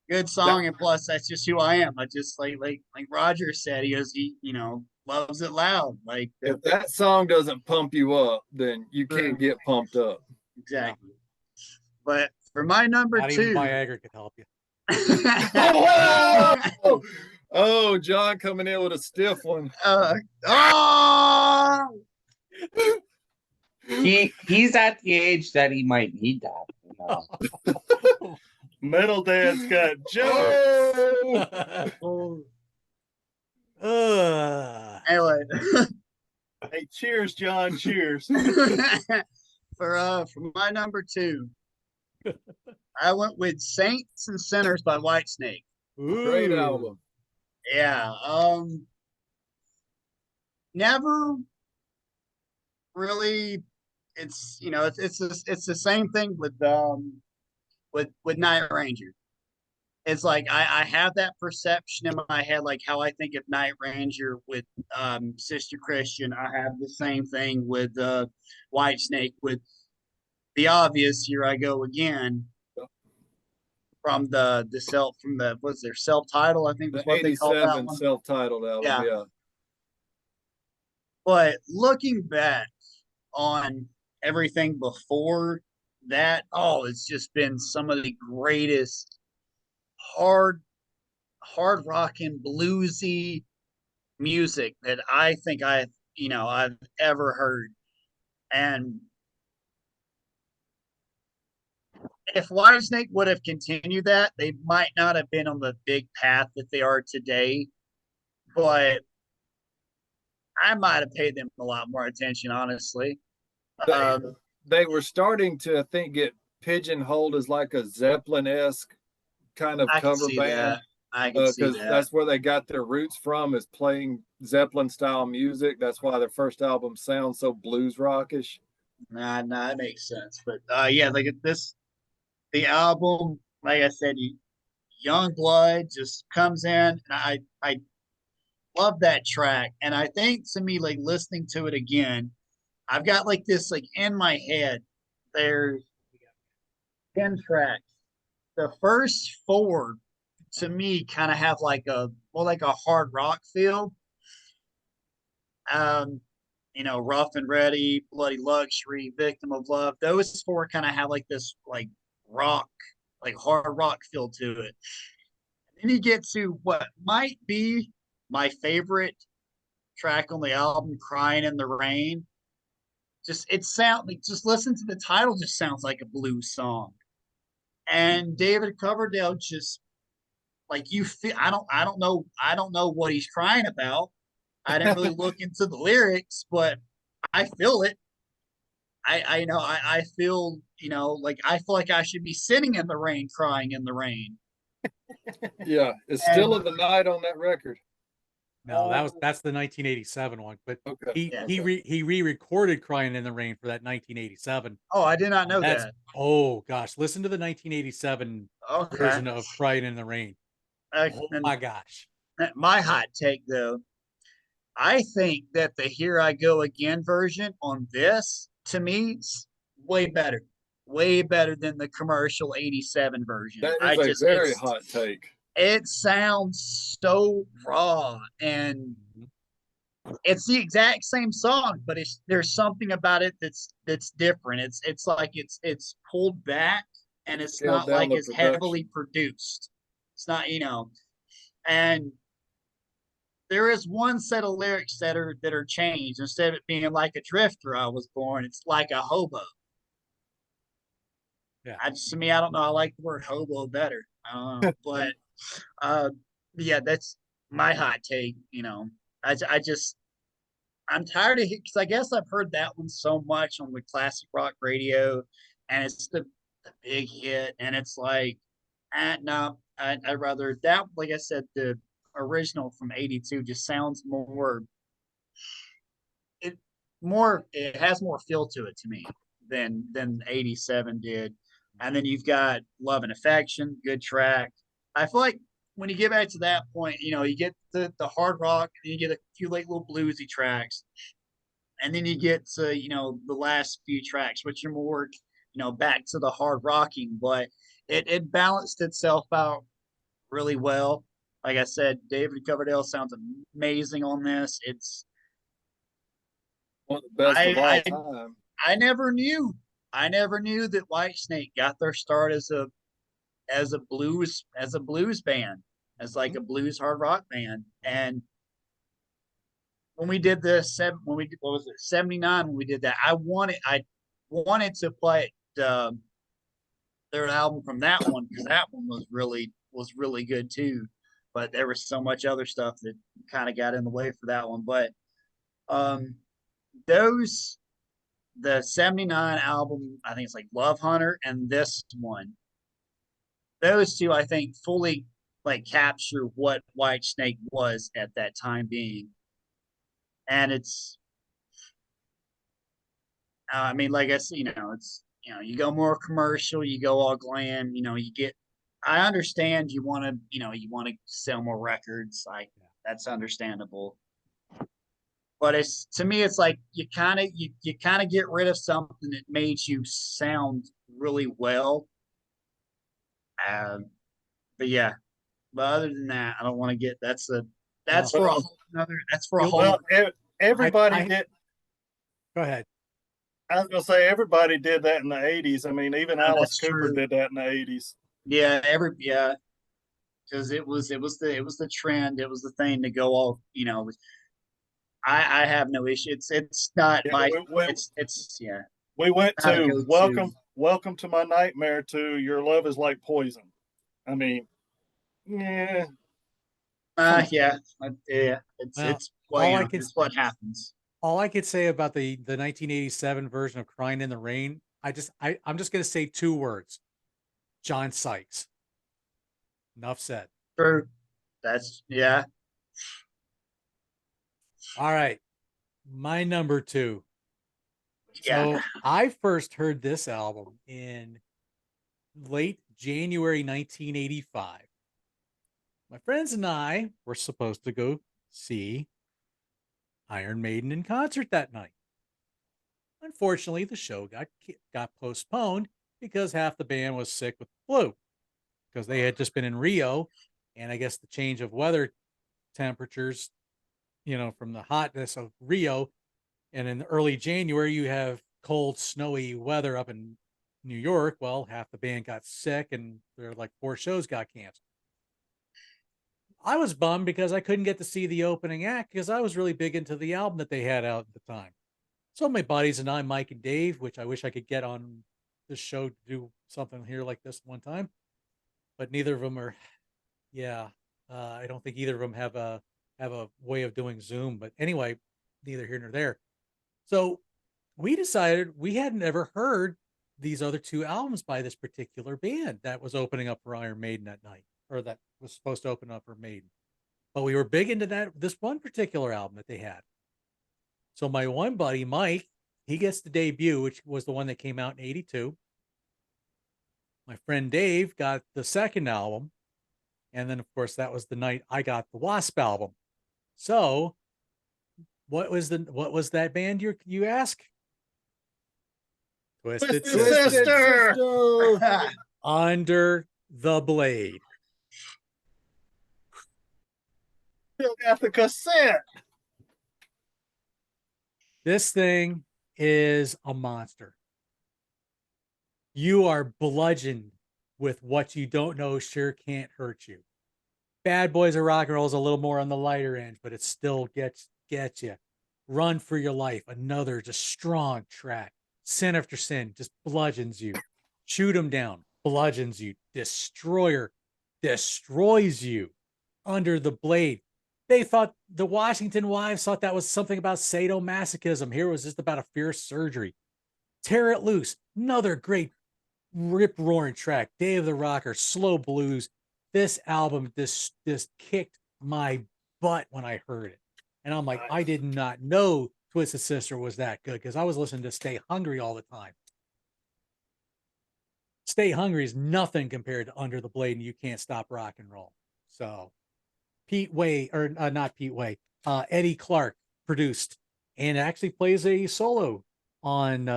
good song, and plus that's just who I am. I just like Roger said, he loves it loud. Like, if that song doesn't pump you up, then you can't get pumped up. Exactly. But for my number Not 2, even Viagra could help you. Oh, John coming in with a stiff one. He's at the age that he might need that. Metal Dad's got jokes. Anyway. Hey, cheers, John. Cheers. For my number 2, I went with Saints and Sinners by Whitesnake. Great album. Yeah. Never really. It's it's the same thing with Night Ranger. It's like I have that perception in my head, like how I think of Night Ranger with Sister Christian. I have the same thing with Whitesnake, with the obvious "Here I Go Again" from what's their self-titled, I think was what they called that one. Self-titled album. Yeah. But looking back on everything before that, it's just been some of the greatest hard hard rock and bluesy music that I think I've ever heard. And if Whitesnake would have continued that, they might not have been on the big path that they are today. But I might have paid them a lot more attention, honestly. They, Um, they were starting to, I think, get pigeonholed as like a Zeppelin-esque kind of I can cover see band that. I can see because that. that's where they got their roots from, is playing Zeppelin style music. That's why their first album sounds so blues rockish. Nah, that makes sense. But yeah, like the album, like I said, Young Blood just comes in, and I love that track. And I think to me, like listening to it again, I've got like this like in my head. There's 10 tracks. The first four to me kind of have like a more like a hard rock feel. Um, Rough and Ready, Bloody Luxury, Victim of Love. Those four kind of have like this like rock, like hard rock feel to it. And then you get to what might be my favorite track on the album, Crying in the Rain. Just listen to the title, just sounds like a blues song. And David Coverdale just like you feel I don't know what he's crying about. I didn't really look into the lyrics, but I feel it. I feel, like I feel like I should be sitting in the rain, crying in the rain. Yeah, it's And Still of the Night on that record. No, that's the 1987 one, but Okay. Yeah. he re-recorded "Crying in the Rain" for that 1987. Oh, I did not know That's that. oh gosh, listen to the 1987 Okay. version of "Crying in the Rain." Oh And my gosh. my hot take though, I think that the Here I Go Again version on this to me is way better. Way better than the commercial 87 version. That is a very hot take. It sounds so raw, and Mhm. it's the exact same song, but there's something about it that's different. It's like it's pulled back, and it's Scaled not down like the it's heavily production. produced. It's not, and there is one set of lyrics that are changed. Instead of it being like a drifter I was born, it's like a hobo. Yeah. To me, I don't know. I like the word hobo better. I don't know, but uh, yeah, that's my hot take. I just I'm tired of it because I guess I've heard that one so much on the classic rock radio, and it's the big hit, and it's like, no, I'd rather that. Like I said, the original from '82 just sounds it it has more feel to it to me than '87 did. And then you've got Love and Affection, good track. I feel like when you get back to that point, you get the hard rock, and you get a few like little bluesy tracks, and then you get to the last few tracks, which are more back to the hard rocking, but it balanced itself out really well. Like I said, David Coverdale sounds amazing on this. It's One of the best of all I time. I never knew that Whitesnake got their start as a blues band, as like a blues hard rock band. And when we did this when we what was it 79 when we did that, I wanted to play their album from that one, because that one was really good too. But there was so much other stuff that kind of got in the way for that one. But um those the 79 album, I think it's like Love Hunter, and this one, those two I think fully like capture what Whitesnake was at that time being. And it's I mean, like I said, it's you go more commercial, you go all glam, you get. I understand you want to sell more records, like that's understandable. But it's to me, it's like you kind of get rid of something that made you sound really well. Um, but yeah, but other than that, I don't want to get. That's Well, for a whole another. That's for a whole. Well, everybody I- did. go ahead. I was gonna say everybody did that in the '80s. I mean, even Alice That's Cooper true. did that in the '80s. Yeah, because it was the trend. It was the thing to go all. I have no issue. It's not Yeah, my. we, It's yeah. we went Not a to go-to. welcome to my nightmare to Your Love Is Like Poison. I mean, yeah, Yeah, yeah. It's Well, it's well, all I could it's what happens. all I could say about the 1987 version of Crying in the Rain, I'm just gonna say two words. John Sykes. Enough said. True. That's yeah. All right. My number two. Yeah. So I first heard this album in late January 1985. My friends and I were supposed to go see Iron Maiden in concert that night. Unfortunately, the show got postponed because half the band was sick with the flu because they had just been in Rio, and I guess the change of weather temperatures, from the hotness of Rio, and in early January you have cold, snowy weather up in New York. Well, half the band got sick, and there were like 4 shows got canceled. I was bummed because I couldn't get to see the opening act because I was really big into the album that they had out at the time. So my buddies and I, Mike and Dave, which I wish I could get on this show to do something here like this one time, but neither of them are. Yeah, I don't think either of them have a way of doing Zoom. But anyway, neither here nor there. So we decided we hadn't ever heard these other two albums by this particular band that was opening up for Iron Maiden that night, or that was supposed to open up for Maiden. But we were big into this one particular album that they had. So my one buddy, Mike, he gets the debut, which was the one that came out in 82. My friend Dave got the second album. And then, of course, that was the night I got the Wasp album. So what was that band you ask? Twisted Twisted Sister. Sister. Under the Blade. Still got the cassette. This thing is a monster. You are bludgeoned with What You Don't Know Sure Can't Hurt You. Bad Boys of Rock and Roll is a little more on the lighter end, but it still gets you. Run for Your Life, another just strong track. Sin After Sin just bludgeons you. Shoot 'em down, bludgeons you. Destroyer destroys you. Under the Blade. They thought the Washington Wives thought that was something about sadomasochism. Here it was just about a fierce surgery. Tear It Loose, another great rip roaring track. Day of the Rocker, slow blues. This album, this kicked my butt when I heard it. And I'm like, I did not know Twisted Sister was that good because I was listening to Stay Hungry all the time. Stay Hungry is nothing compared to Under the Blade and You Can't Stop Rock and Roll. So Pete Way, or not Pete Way, Eddie Clark produced and actually plays a solo on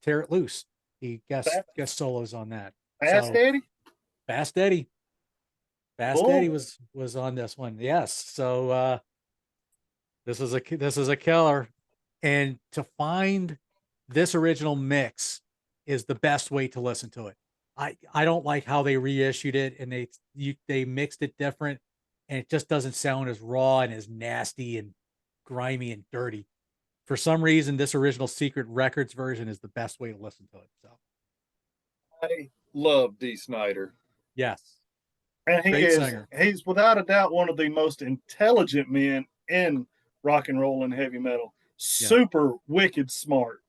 Tear It Loose. He guest solos on that. Fast Eddie? Fast Eddie. Fast Cool. Eddie was on this one. Yes. So this is a killer. And to find this original mix is the best way to listen to it. I don't like how they reissued it and they mixed it different, and it just doesn't sound as raw and as nasty and grimy and dirty. For some reason, this original Secret Records version is the best way to listen to it. So I love Dee Snider. yes. And Great singer. he's without a doubt one of the most intelligent men in rock and roll and heavy metal. Yeah. Super wicked smart.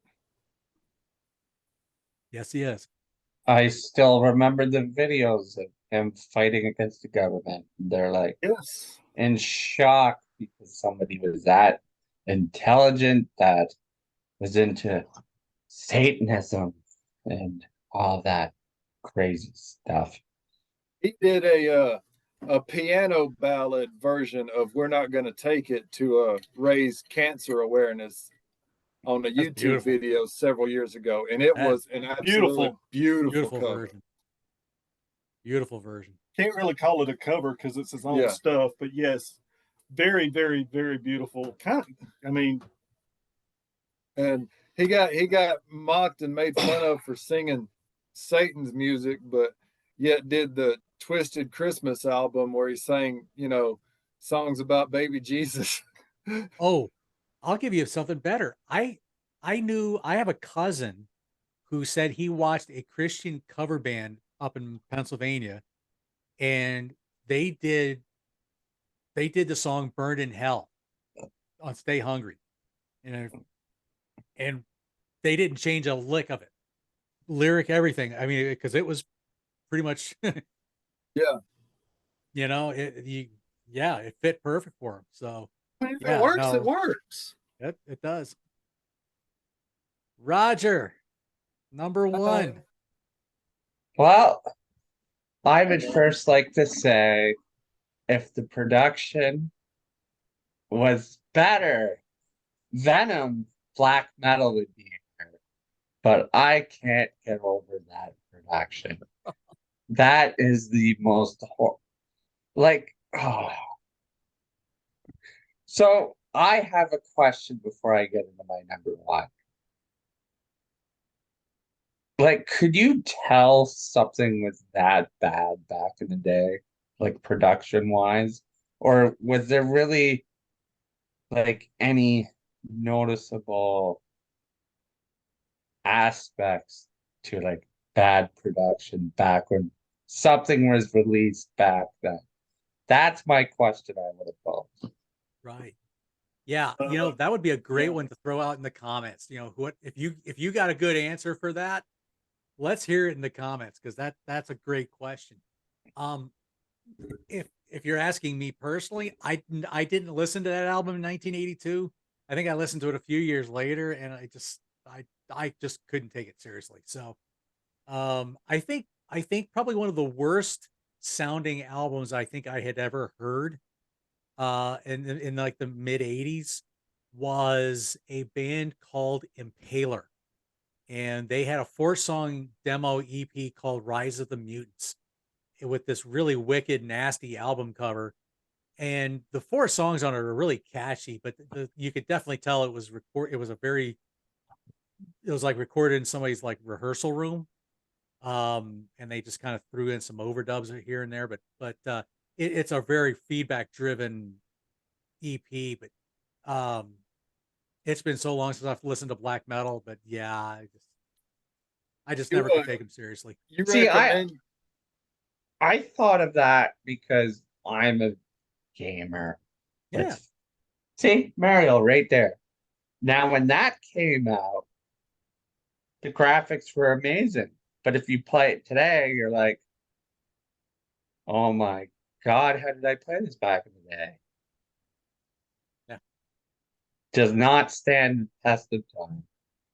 Yes, he is. I still remember the videos of him fighting against the government. They're like Yes. in shock because somebody was that intelligent, that was into Satanism and all that crazy stuff. He did a piano ballad version of "We're Not Gonna Take It" to raise cancer awareness on a YouTube beautiful. video several years ago, and it was an absolutely beautiful cover. version. Beautiful version. Can't really call it a cover because it's his own stuff, but yes, very, very, very beautiful. And he got mocked and made fun of for singing Satan's music, but yet did the Twisted Christmas album where he sang, songs about baby Jesus. Oh, I'll give you something better. I have a cousin who said he watched a Christian cover band up in Pennsylvania, and they did the song "Burned in Hell" on "Stay Hungry," and they didn't change a lick of it, lyric, everything. I mean, because it was pretty much, Yeah. it fit perfect for him. So If it yeah, works, it no, works. it does. Roger, number one. Well, I would first like to say if the production was better, Venom Black Metal would be here. But I can't get over that production. That is the most oh. So I have a question before I get into my number one. Like, could you tell something was that bad back in the day, like production wise? Or was there really like any noticeable aspects to like bad production back when something was released back then? That's my question I would have posed. Right. Yeah, Uh, that would be a great yeah. one to throw out in the comments. What if you got a good answer for that? Let's hear it in the comments because that's a great question. Um, if you're asking me personally, I didn't listen to that album in 1982. I think I listened to it a few years later, and I just couldn't take it seriously. So I think probably one of the worst sounding albums I think I had ever heard in like the mid 80s was a band called Impaler, and they had a 4-song demo EP called Rise of the Mutants with this really wicked nasty album cover, and the 4 songs on it are really catchy, but you could definitely tell it was like recorded in somebody's like rehearsal room, and they just kind of threw in some overdubs here and there, but it's a very feedback driven EP. But um it's been so long since I've listened to black metal, but yeah, I just You never could take them seriously. you See, recommend I thought of that because I'm a gamer. Yeah. Let's see Mario right there. Now, when that came out, the graphics were amazing. But if you play it today, you're like, oh my God, how did I play this back in the day? Yeah. Does not stand the test of time.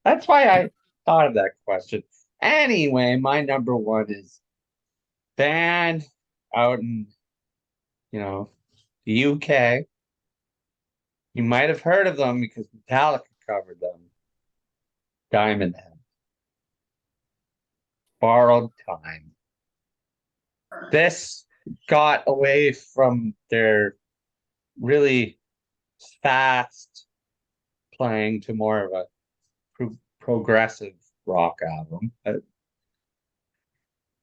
That's why I thought of that question. Anyway, my number one is band out in, the UK. You might have heard of them because Metallica covered them. Diamond Head. Borrowed Time. This got away from their really fast playing to more of a progressive rock album.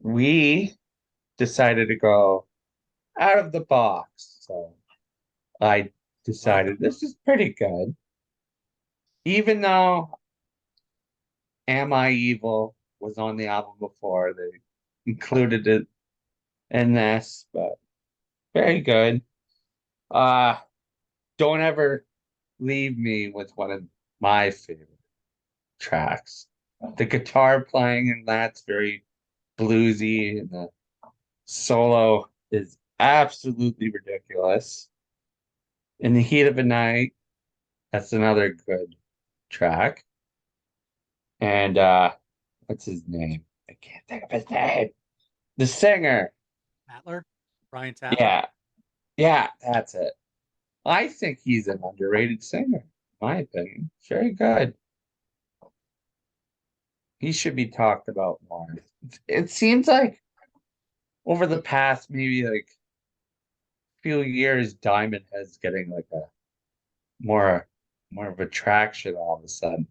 We decided to go out of the box. So I Wow. decided this is pretty good. Even though Am I Evil was on the album before, they included it in this, but very good. Uh Don't Ever Leave Me with one of my favorite tracks. The guitar playing and that's very bluesy, and the solo is absolutely ridiculous. In the Heat of a Night, that's another good track. And what's his name? I can't think of his name. The singer. Tatler, Brian Tatler. Yeah. Yeah, that's it. I think he's an underrated singer, in my opinion. Very good. He should be talked about more. It seems like over the past maybe like few years, Diamond Head's getting like a more more of a traction all of a sudden.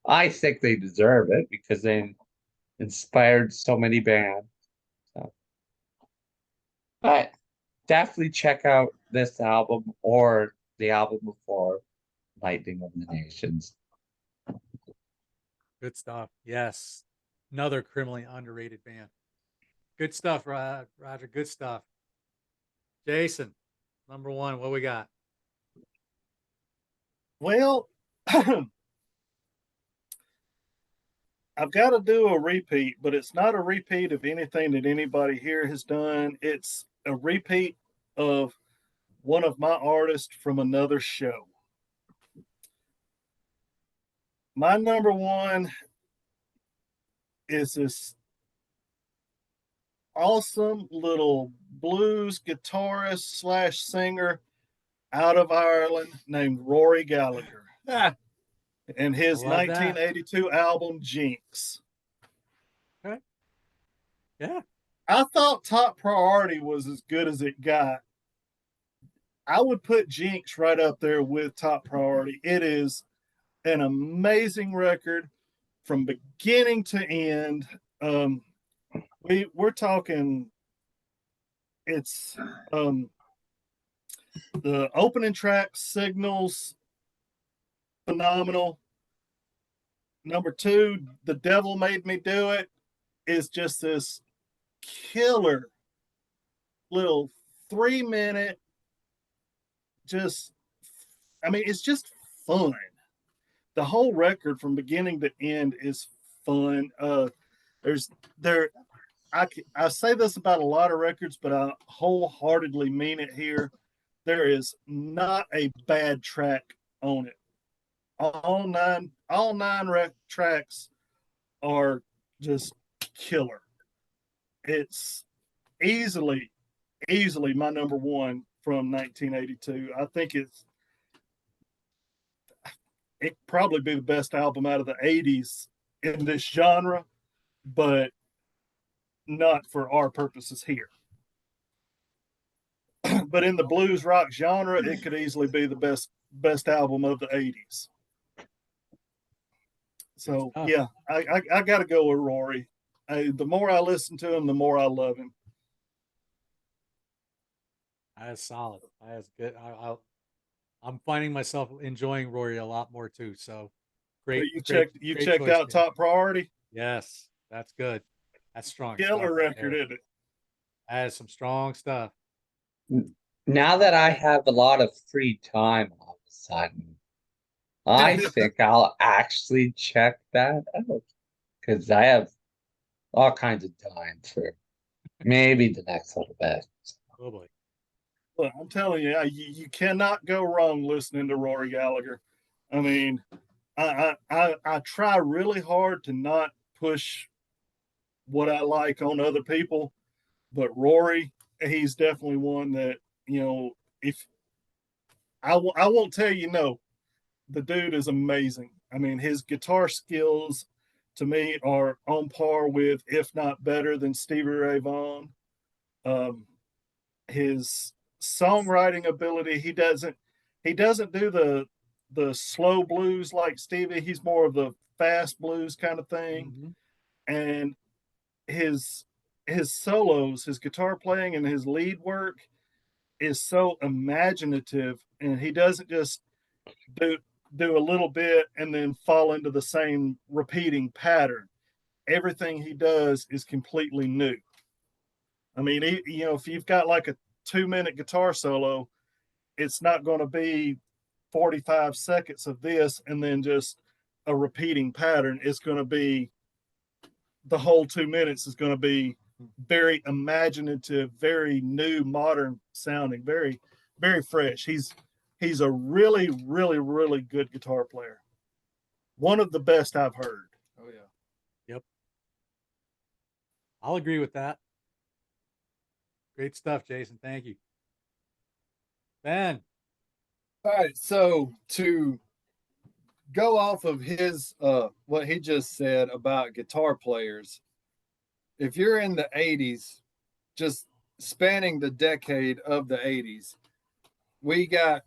I think they deserve it because they inspired so many bands. So But definitely check out this album or the album before, Lightning of the Nations. Good stuff. Yes. Another criminally underrated band. Good stuff, Roger. Good stuff. Jason, number one, what we got? Well, I've got to do a repeat, but it's not a repeat of anything that anybody here has done. It's a repeat of one of my artists from another show. My number one is this awesome little blues guitarist slash singer out of Ireland named Rory Gallagher and his I love that. 1982 album Jinx. Okay. Yeah. I thought Top Priority was as good as it got. I would put Jinx right up there with Top Priority. It is an amazing record from beginning to end. We're talking. It's the opening track, Signals, phenomenal. Number two, The Devil Made Me Do It, is just this killer little 3 minute, just, I mean, it's just fun. The whole record from beginning to end is fun. I say this about a lot of records, but I wholeheartedly mean it here. There is not a bad track on it. All nine tracks are just killer. It's easily my number one from 1982. I think it probably be the best album out of the 80s in this genre, but not for our purposes here. But in the blues rock genre, it could easily be the best album of the 80s. So yeah, I got to go with Rory. The more I listen to him, the more I love him. That is solid. That is good. I'm finding myself enjoying Rory a lot more too. So great. You great checked choice, out man. Top Priority? Yes, that's good. That's strong. Killer stuff right record, there. isn't it? That is some strong stuff. Now that I have a lot of free time all of a sudden, I think I'll actually check that out because I have all kinds of time for maybe the next little bit. Oh boy. Look, I'm telling you, you cannot go wrong listening to Rory Gallagher. I mean, I try really hard to not push what I like on other people, but Rory, he's definitely one that, you know, if I won't tell you no, the dude is amazing. I mean, his guitar skills to me are on par with, if not better than Stevie Ray Vaughan. His songwriting ability, he doesn't do the slow blues like Stevie. He's more of the fast blues kind of thing. Mm-hmm. And his solos, his guitar playing and his lead work is so imaginative, and he doesn't just do a little bit and then fall into the same repeating pattern. Everything he does is completely new. I mean, if you've got like a 2-minute guitar solo, it's not going to be 45 seconds of this and then just a repeating pattern. It's going to be the whole 2 minutes is going to be very imaginative, very new, modern sounding, very, very fresh. He's a really, really, really good guitar player. One of the best I've heard. Oh yeah. Yep. I'll agree with that. Great stuff, Jason. Thank you. Ben. All right. So to go off of his what he just said about guitar players, if you're in the 80s, just spanning the decade of the 80s, we got,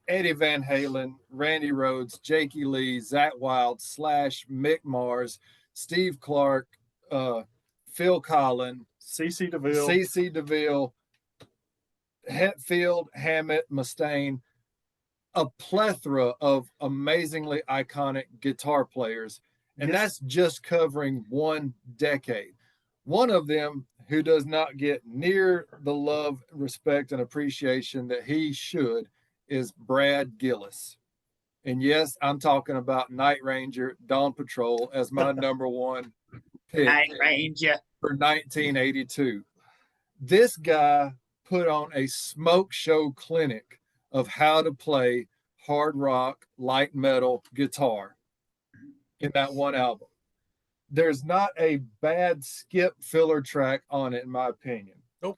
Eddie Van Halen, Randy Rhoads, Jakey Lee, Zach Wilde, Slash, Mick Mars, Steve Clark, Phil Collin, CC DeVille. C.C. DeVille, Hetfield, Hammett, Mustaine, a plethora of amazingly iconic guitar players. And Yes. that's just covering one decade. One of them who does not get near the love, respect, and appreciation that he should is Brad Gillis. And yes, I'm talking about Night Ranger, Dawn Patrol as my number one pick Night Ranger. for 1982. This guy put on a smoke show clinic of how to play hard rock, light metal guitar in that one album. There's not a bad skip filler track on it, in my opinion. Nope.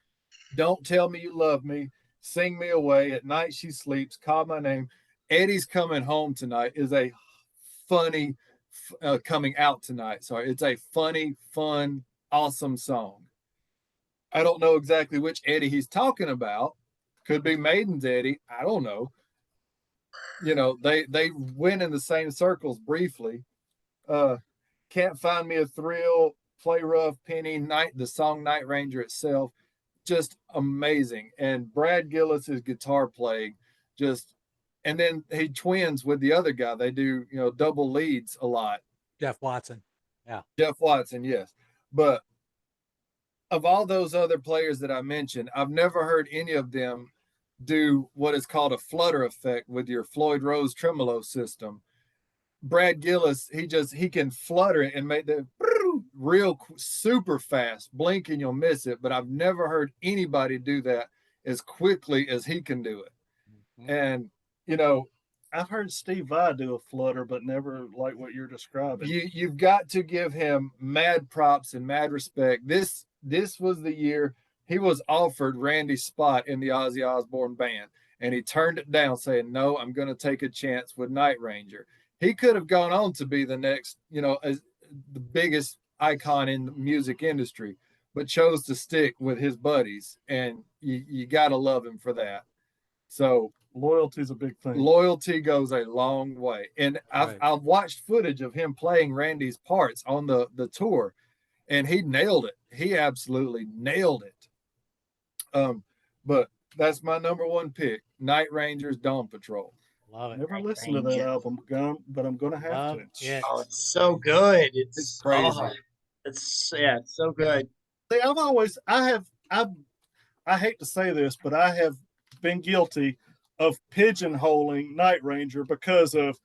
Don't Tell Me You Love Me, Sing Me Away, At Night She Sleeps, Call My Name, Eddie's Coming Home Tonight is a funny, coming out tonight. Sorry, it's a funny, fun, awesome song. I don't know exactly which Eddie he's talking about. Could be Maiden's Eddie. I don't know. You know, they went in the same circles briefly. Can't Find Me a Thrill, Play Rough, Penny, the song Night Ranger itself, just amazing. And Brad Gillis's guitar playing, and then he twins with the other guy. They do, double leads a lot. Jeff Watson. Yeah. Jeff Watson, yes. But of all those other players that I mentioned, I've never heard any of them do what is called a flutter effect with your Floyd Rose tremolo system. Brad Gillis, he can flutter it and make the real super fast. Blink and you'll miss it. But I've never heard anybody do that as quickly as he can do it. Mhm. And I've heard Steve Vai do a flutter, but never like what you're describing. you've got to give him mad props and mad respect. This was the year he was offered Randy's spot in the Ozzy Osbourne band, and he turned it down, saying, "No, I'm going to take a chance with Night Ranger." He could have gone on to be the next, the biggest icon in the music industry, but chose to stick with his buddies, and you got to love him for that. So Loyalty's a big thing. loyalty goes a long way. And Right. I've watched footage of him playing Randy's parts on the tour, and he nailed it. He absolutely nailed it. But that's my number one pick, Night Rangers, Dawn Patrol. Love it. Never Night listened to that Ranger. album, but I'm gonna have Love to. it. Oh, it's so good. It's crazy. It's so good. See, I hate to say this, but I have been guilty of pigeonholing Night Ranger because of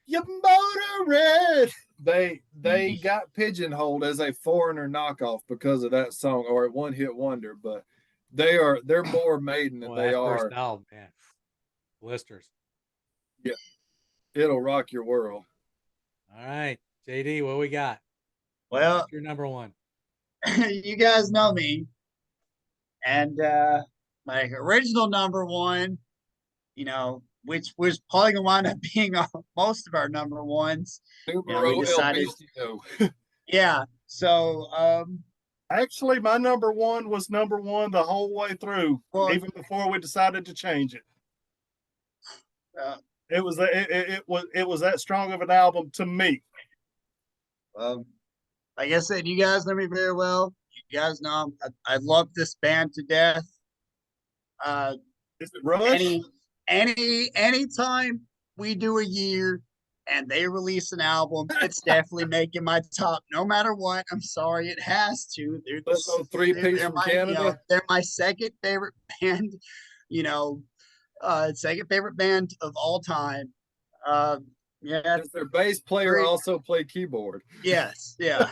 your motor red. They got pigeonholed as a foreigner knockoff because of that song, or a one-hit wonder, but they're more Maiden than Boy, they that are. first album, man. Blisters. It'll rock your world. All right. JD, what we got? Well, What's your number one? you guys know me. And my original number one, which was probably gonna wind up being most of our number ones. Numero we decided- El Bestio. Yeah. So Actually, my number one was number one the whole way through, Well- even before we decided to change it. It was that strong of an album to me. like I said, you guys know me very well. You guys know I love this band to death. Is it Rush? Anytime we do a year and they release an album, it's definitely making my top no matter what. I'm sorry, it has to. That's a three-piece from Canada. They're my second favorite band, second favorite band of all time. Yeah, Does their bass player Three. also play keyboard? yes, yeah.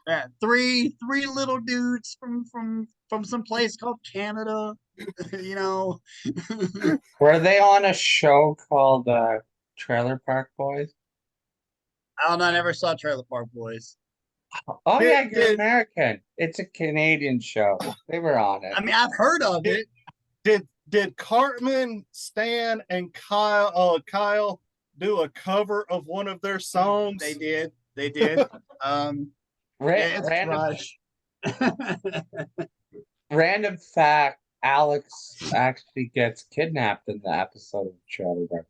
Yeah, three little dudes from some place called Canada. Were they on a show called Trailer Park Boys? I don't know. I never saw Trailer Park Boys. Oh Did- yeah, you're did- American. It's a Canadian show. They were on it. I mean, I've heard of it. Did Cartman, Stan, and Kyle do a cover of one of their songs? They did. They did. Ra- Yeah, it's random, Rush. random fact: Alex actually gets kidnapped in the episode of Trailer Park.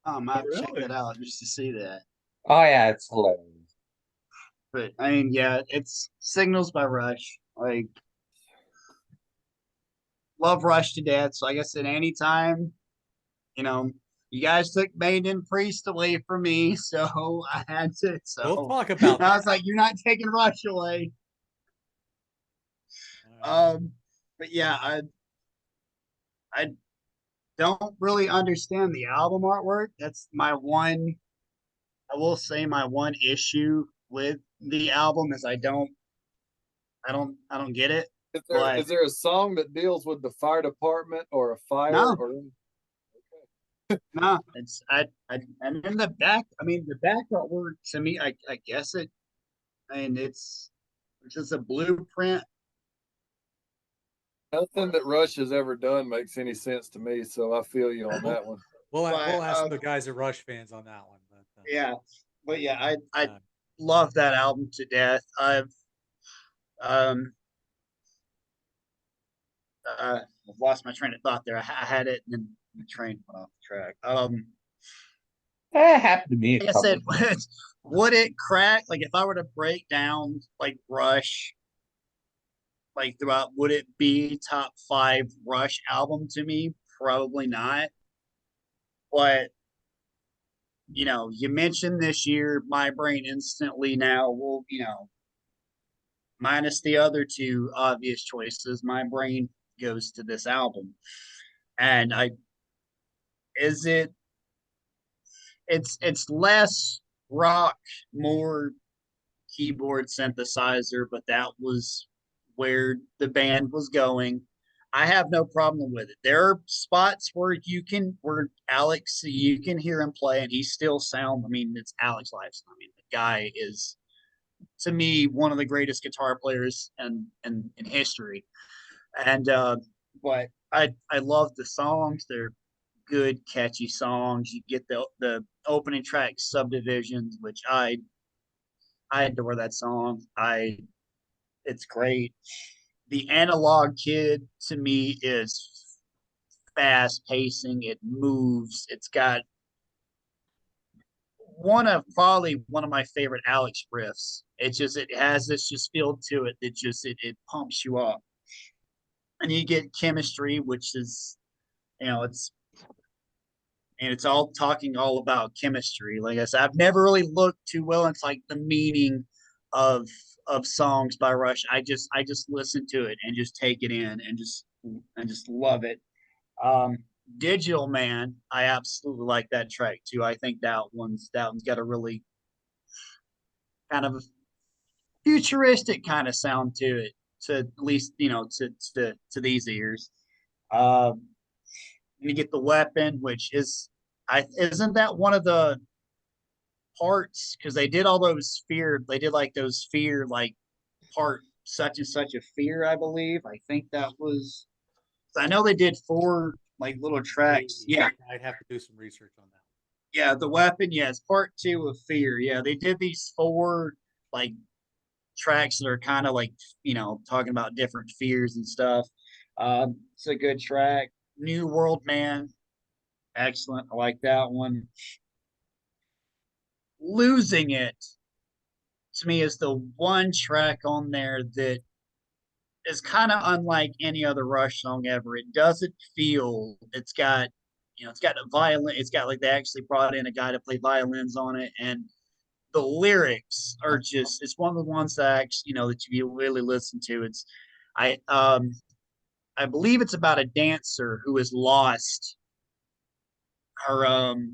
I might check Really? that out just to see that. Oh yeah, it's hilarious. But I mean, yeah, it's Signals by Rush. Like, love Rush to death. So like I said, anytime, you know, you guys took Maiden Priest away from me, so I had to. We'll So talk about I that. was like, you're not taking Rush away. All right. But yeah, I don't really understand the album artwork. That's my one. I will say my one issue with the album is I don't get it. But Is there a song that deals with the fire department or a fire no, or no, it's I and in the back. I mean, the back artwork to me, I guess it. I mean, it's just a blueprint. nothing that Rush has ever done makes any sense to me? So I feel you on Well, that one. we'll But ask the guys at Rush fans on that one. yeah, but yeah, I Uh, love that album to death. Um I've lost my train of thought there. I had it and then the train went off the track. It happened to me a Like I said, couple times. would it crack? Like if I were to break down like Rush, like throughout, would it be top five Rush album to me? Probably not. But you mentioned this year, my brain instantly now will, minus the other two obvious choices, my brain goes to this album. And I is it it's less rock, more keyboard synthesizer, but that was where the band was going. I have no problem with it. There are spots where Alex, you can hear him play and he still sound. I mean, it's Alex Lifeson. I mean, the guy is to me one of the greatest guitar players in history. And but I love the songs. They're good, catchy songs. You get the opening track Subdivisions, which I adore that song. It's great. The Analog Kid to me is fast pacing. It moves. It's got probably one of my favorite Alex riffs. It has this just feel to it that it pumps you up. And you get Chemistry, which is it's all talking all about chemistry. Like I said, I've never really looked too well into like the meaning of songs by Rush. I just listen to it and just take it in and just love it. Um, Digital Man, I absolutely like that track too. I think that one's got a really kind of a futuristic kind of sound to it, to at least to these ears. Um, you get The Weapon, which isn't that one of the parts, because they did all those fear, they did like those fear, like part such and such a fear, I believe. I think that was, I know they did four like little tracks. Yeah, I'd have to do some research on that. yeah, The Weapon. Yeah, it's part two of Fear. Yeah, they did these four like tracks that are kind of like talking about different fears and stuff. It's a good track. New World Man, excellent. I like that one. Losing It to me is the one track on there that is kind of unlike any other Rush song ever. It doesn't feel. It's got a violin. It's got like they actually brought in a guy to play violins on it, and the lyrics are just. It's one of the ones that actually that you really listen to. I um I believe it's about a dancer who is lost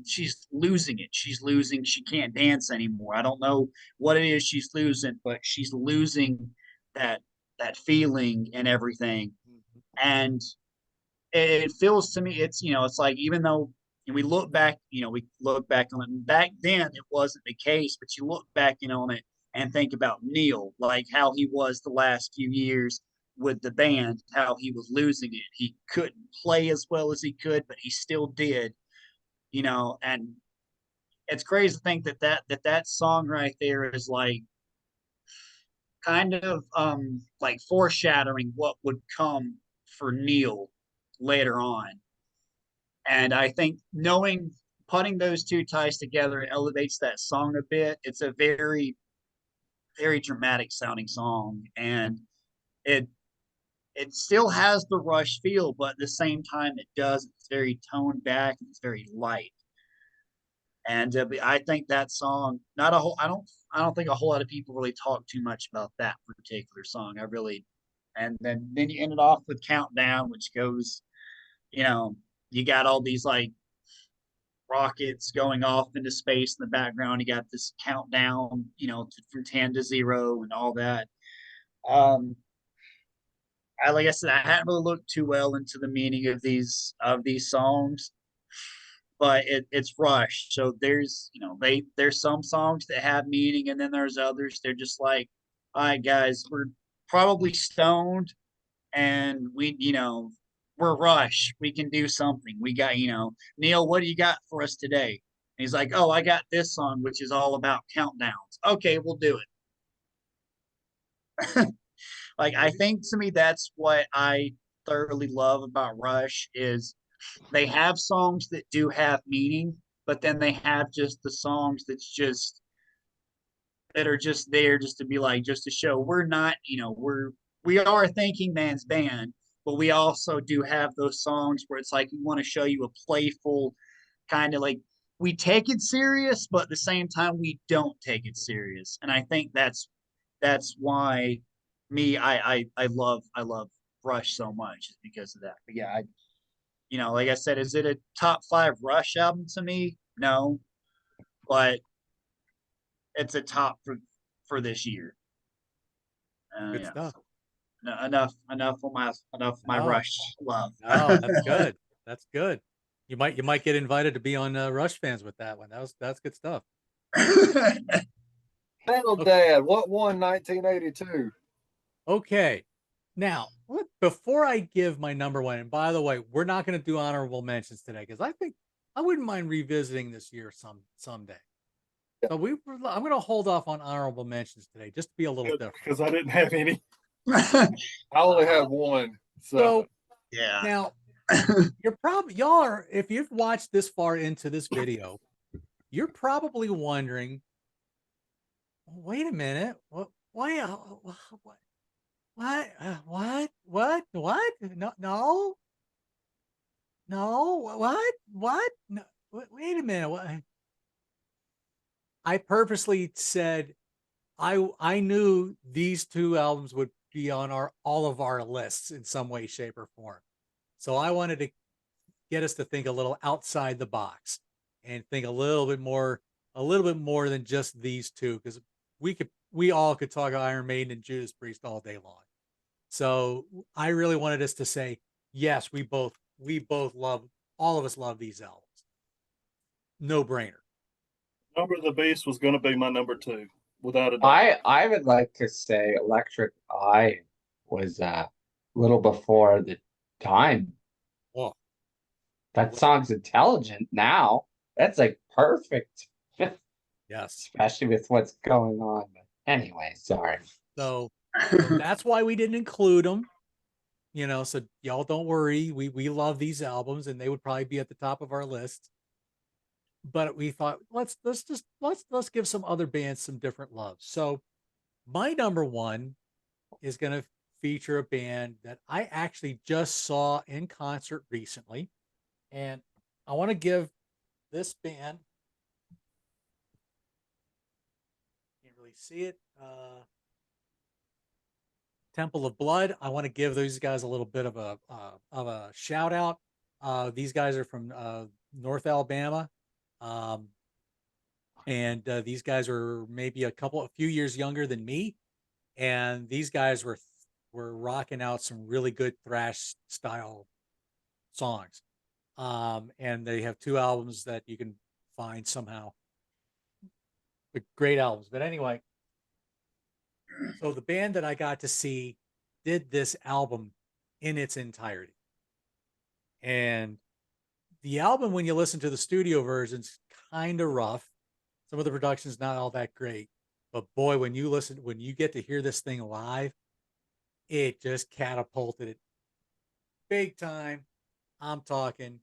she's losing it. She can't dance anymore. I don't know what it is she's losing, but she's losing that feeling and everything. Mhm. And it feels to me, it's like, even though we look back on it, back then it wasn't the case, but you look back on it and think about Neil, like how he was the last few years with the band, how he was losing it. He couldn't play as well as he could, but he still did. And it's crazy to think that song right there is like kind of like foreshadowing what would come for Neil later on. And I think putting those two ties together elevates that song a bit. It's a very, very dramatic sounding song. And it it still has the Rush feel, but at the same time it does. It's very toned back and it's very light. And I think that song, not a whole, I don't think a whole lot of people really talk too much about that particular song. I really, and then you end it off with Countdown, which goes, you know, you got all these like rockets going off into space in the background. You got this countdown, from 10 to 0 and all that. Um, like I said, I hadn't really looked too well into the meaning of these songs, but it's Rush. So there's some songs that have meaning, and then there's others. They're just like, all right, guys, we're probably stoned, and we're Rush. We can do something. We got Neil. What do you got for us today? And he's like, oh, I got this song, which is all about countdowns. Okay, we'll do it. Like I think to me that's what I thoroughly love about Rush is they have songs that do have meaning, but then they have just the songs that are just there just to be like just to show we're not, we are a thinking man's band, but we also do have those songs where it's like we want to show you a playful kind of like we take it serious, but at the same time we don't take it serious. And I think that's why I love Rush so much is because of that. But yeah, like I said, is it a top 5 Rush album to me? No, but it's a top for this year. Good Yeah. stuff. No, enough of my No, Rush love. no, that's good. That's good. You might get invited to be on Rush Fans with that one. That's good stuff. Metal Dad, what won 1982? Okay. Now, before I give my number one, and by the way, we're not going to do honorable mentions today because I think I wouldn't mind revisiting this year someday. So I'm going to hold off on honorable mentions today just to be a little different. Because I didn't have any. I only have one. So Yeah. now y'all are, if you've watched this far into this video, you're probably wondering, wait a minute, what? Why? What? No, what? No, wait a minute. What? I purposely said I knew these two albums would be on all of our lists in some way, shape, or form. So I wanted to get us to think a little outside the box and think a little bit more than just these two, because we all could talk Iron Maiden and Judas Priest all day long. So I really wanted us to say, yes, we both love, all of us love these albums. No brainer. Number of the Beast was going to be my number 2, without a doubt. I would like to say Electric Eye was a little before the time. Oh, That song's intelligent now. That's like perfect. yes. Especially with what's going on. But anyway, sorry. So that's why we didn't include them. So y'all don't worry. We love these albums and they would probably be at the top of our list. But we thought let's give some other bands some different love. So my number one is going to feature a band that I actually just saw in concert recently, and I want to give this band, can't really see it, Temple of Blood. I want to give those guys a little bit of a shout out. These guys are from North Alabama. And these guys are maybe a few years younger than me, and these guys were rocking out some really good thrash style songs. And they have 2 albums that you can find somehow. Great albums. But anyway, so the band that I got to see did this album in its entirety. And the album, when you listen to the studio versions, kind of rough. Some of the production's not all that great, but boy, when you get to hear this thing live, it just catapulted it big time. I'm talking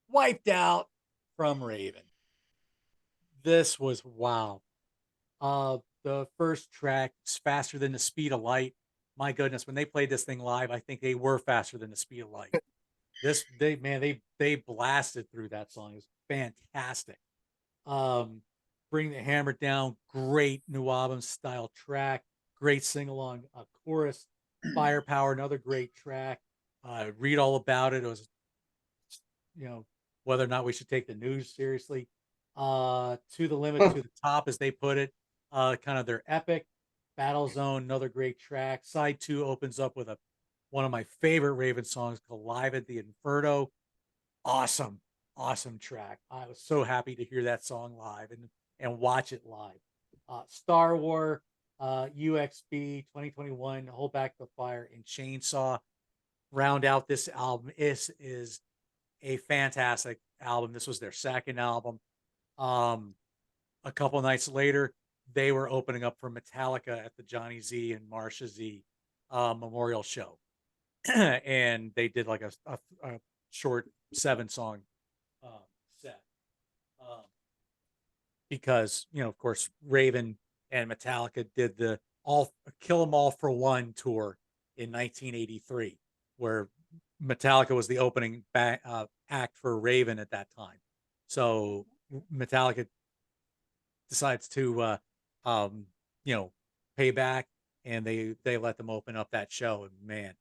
Wiped Out from Raven. This was wow. The first track is Faster Than the Speed of Light. my goodness, when they played this thing live, I think they were faster than the speed of light. They blasted through that song. It was fantastic. Bring the Hammer Down, great new album style track, great sing along chorus. Firepower, another great track. Read all about it. It was, whether or not we should take the news seriously. To the limit, to the top, as they put it. Kind of their epic. Battle Zone, another great track. Side 2 opens up with one of my favorite Raven songs called Live at the Inferno. Awesome track. I was so happy to hear that song live and watch it live. Star War, UXB 2021, Hold Back the Fire, and Chainsaw round out this album. This is a fantastic album. This was their second album. A couple nights later, they were opening up for Metallica at the Johnny Z and Marsha Z memorial show. And they did like a short 7-song set. Because, of course, Raven and Metallica did the Kill 'Em All for One tour in 1983, where Metallica was the opening act for Raven at that time. So Metallica decides to, pay back, and they let them open up that show. And man,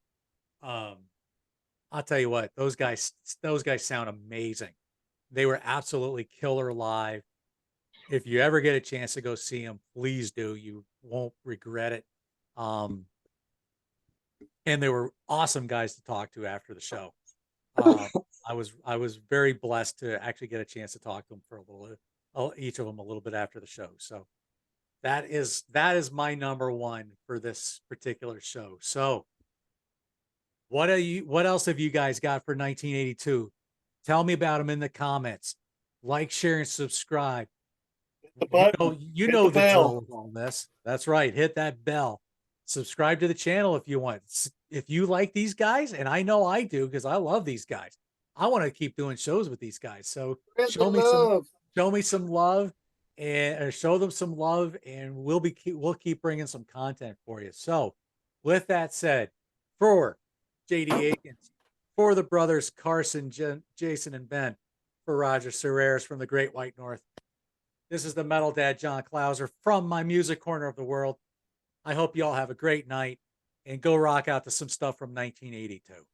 I'll tell you what, those guys sound amazing. They were absolutely killer live. If you ever get a chance to go see them, please do. You won't regret it. And they were awesome guys to talk to after the show. I was very blessed to actually get a chance to talk to them for each of them a little bit after the show. So that is my number one for this particular show. So what else have you guys got for 1982? Tell me about them in the comments. Like, share, and subscribe. The button. You Hit know the the bell. drill with all this. That's right. Hit that bell. Subscribe to the channel if you want. If you like these guys, and I know I do because I love these guys. I want to keep doing shows with these guys. So show me some love, and show them some love, and we'll keep bringing some content for you. So with that said, for JD Akins, for the brothers Carson, Jason, and Ben, for Roger Serreras from the Great White North, this is the Metal Dad, John Clauser, from my music corner of the world. I hope you all have a great night, and go rock out to some stuff from 1982.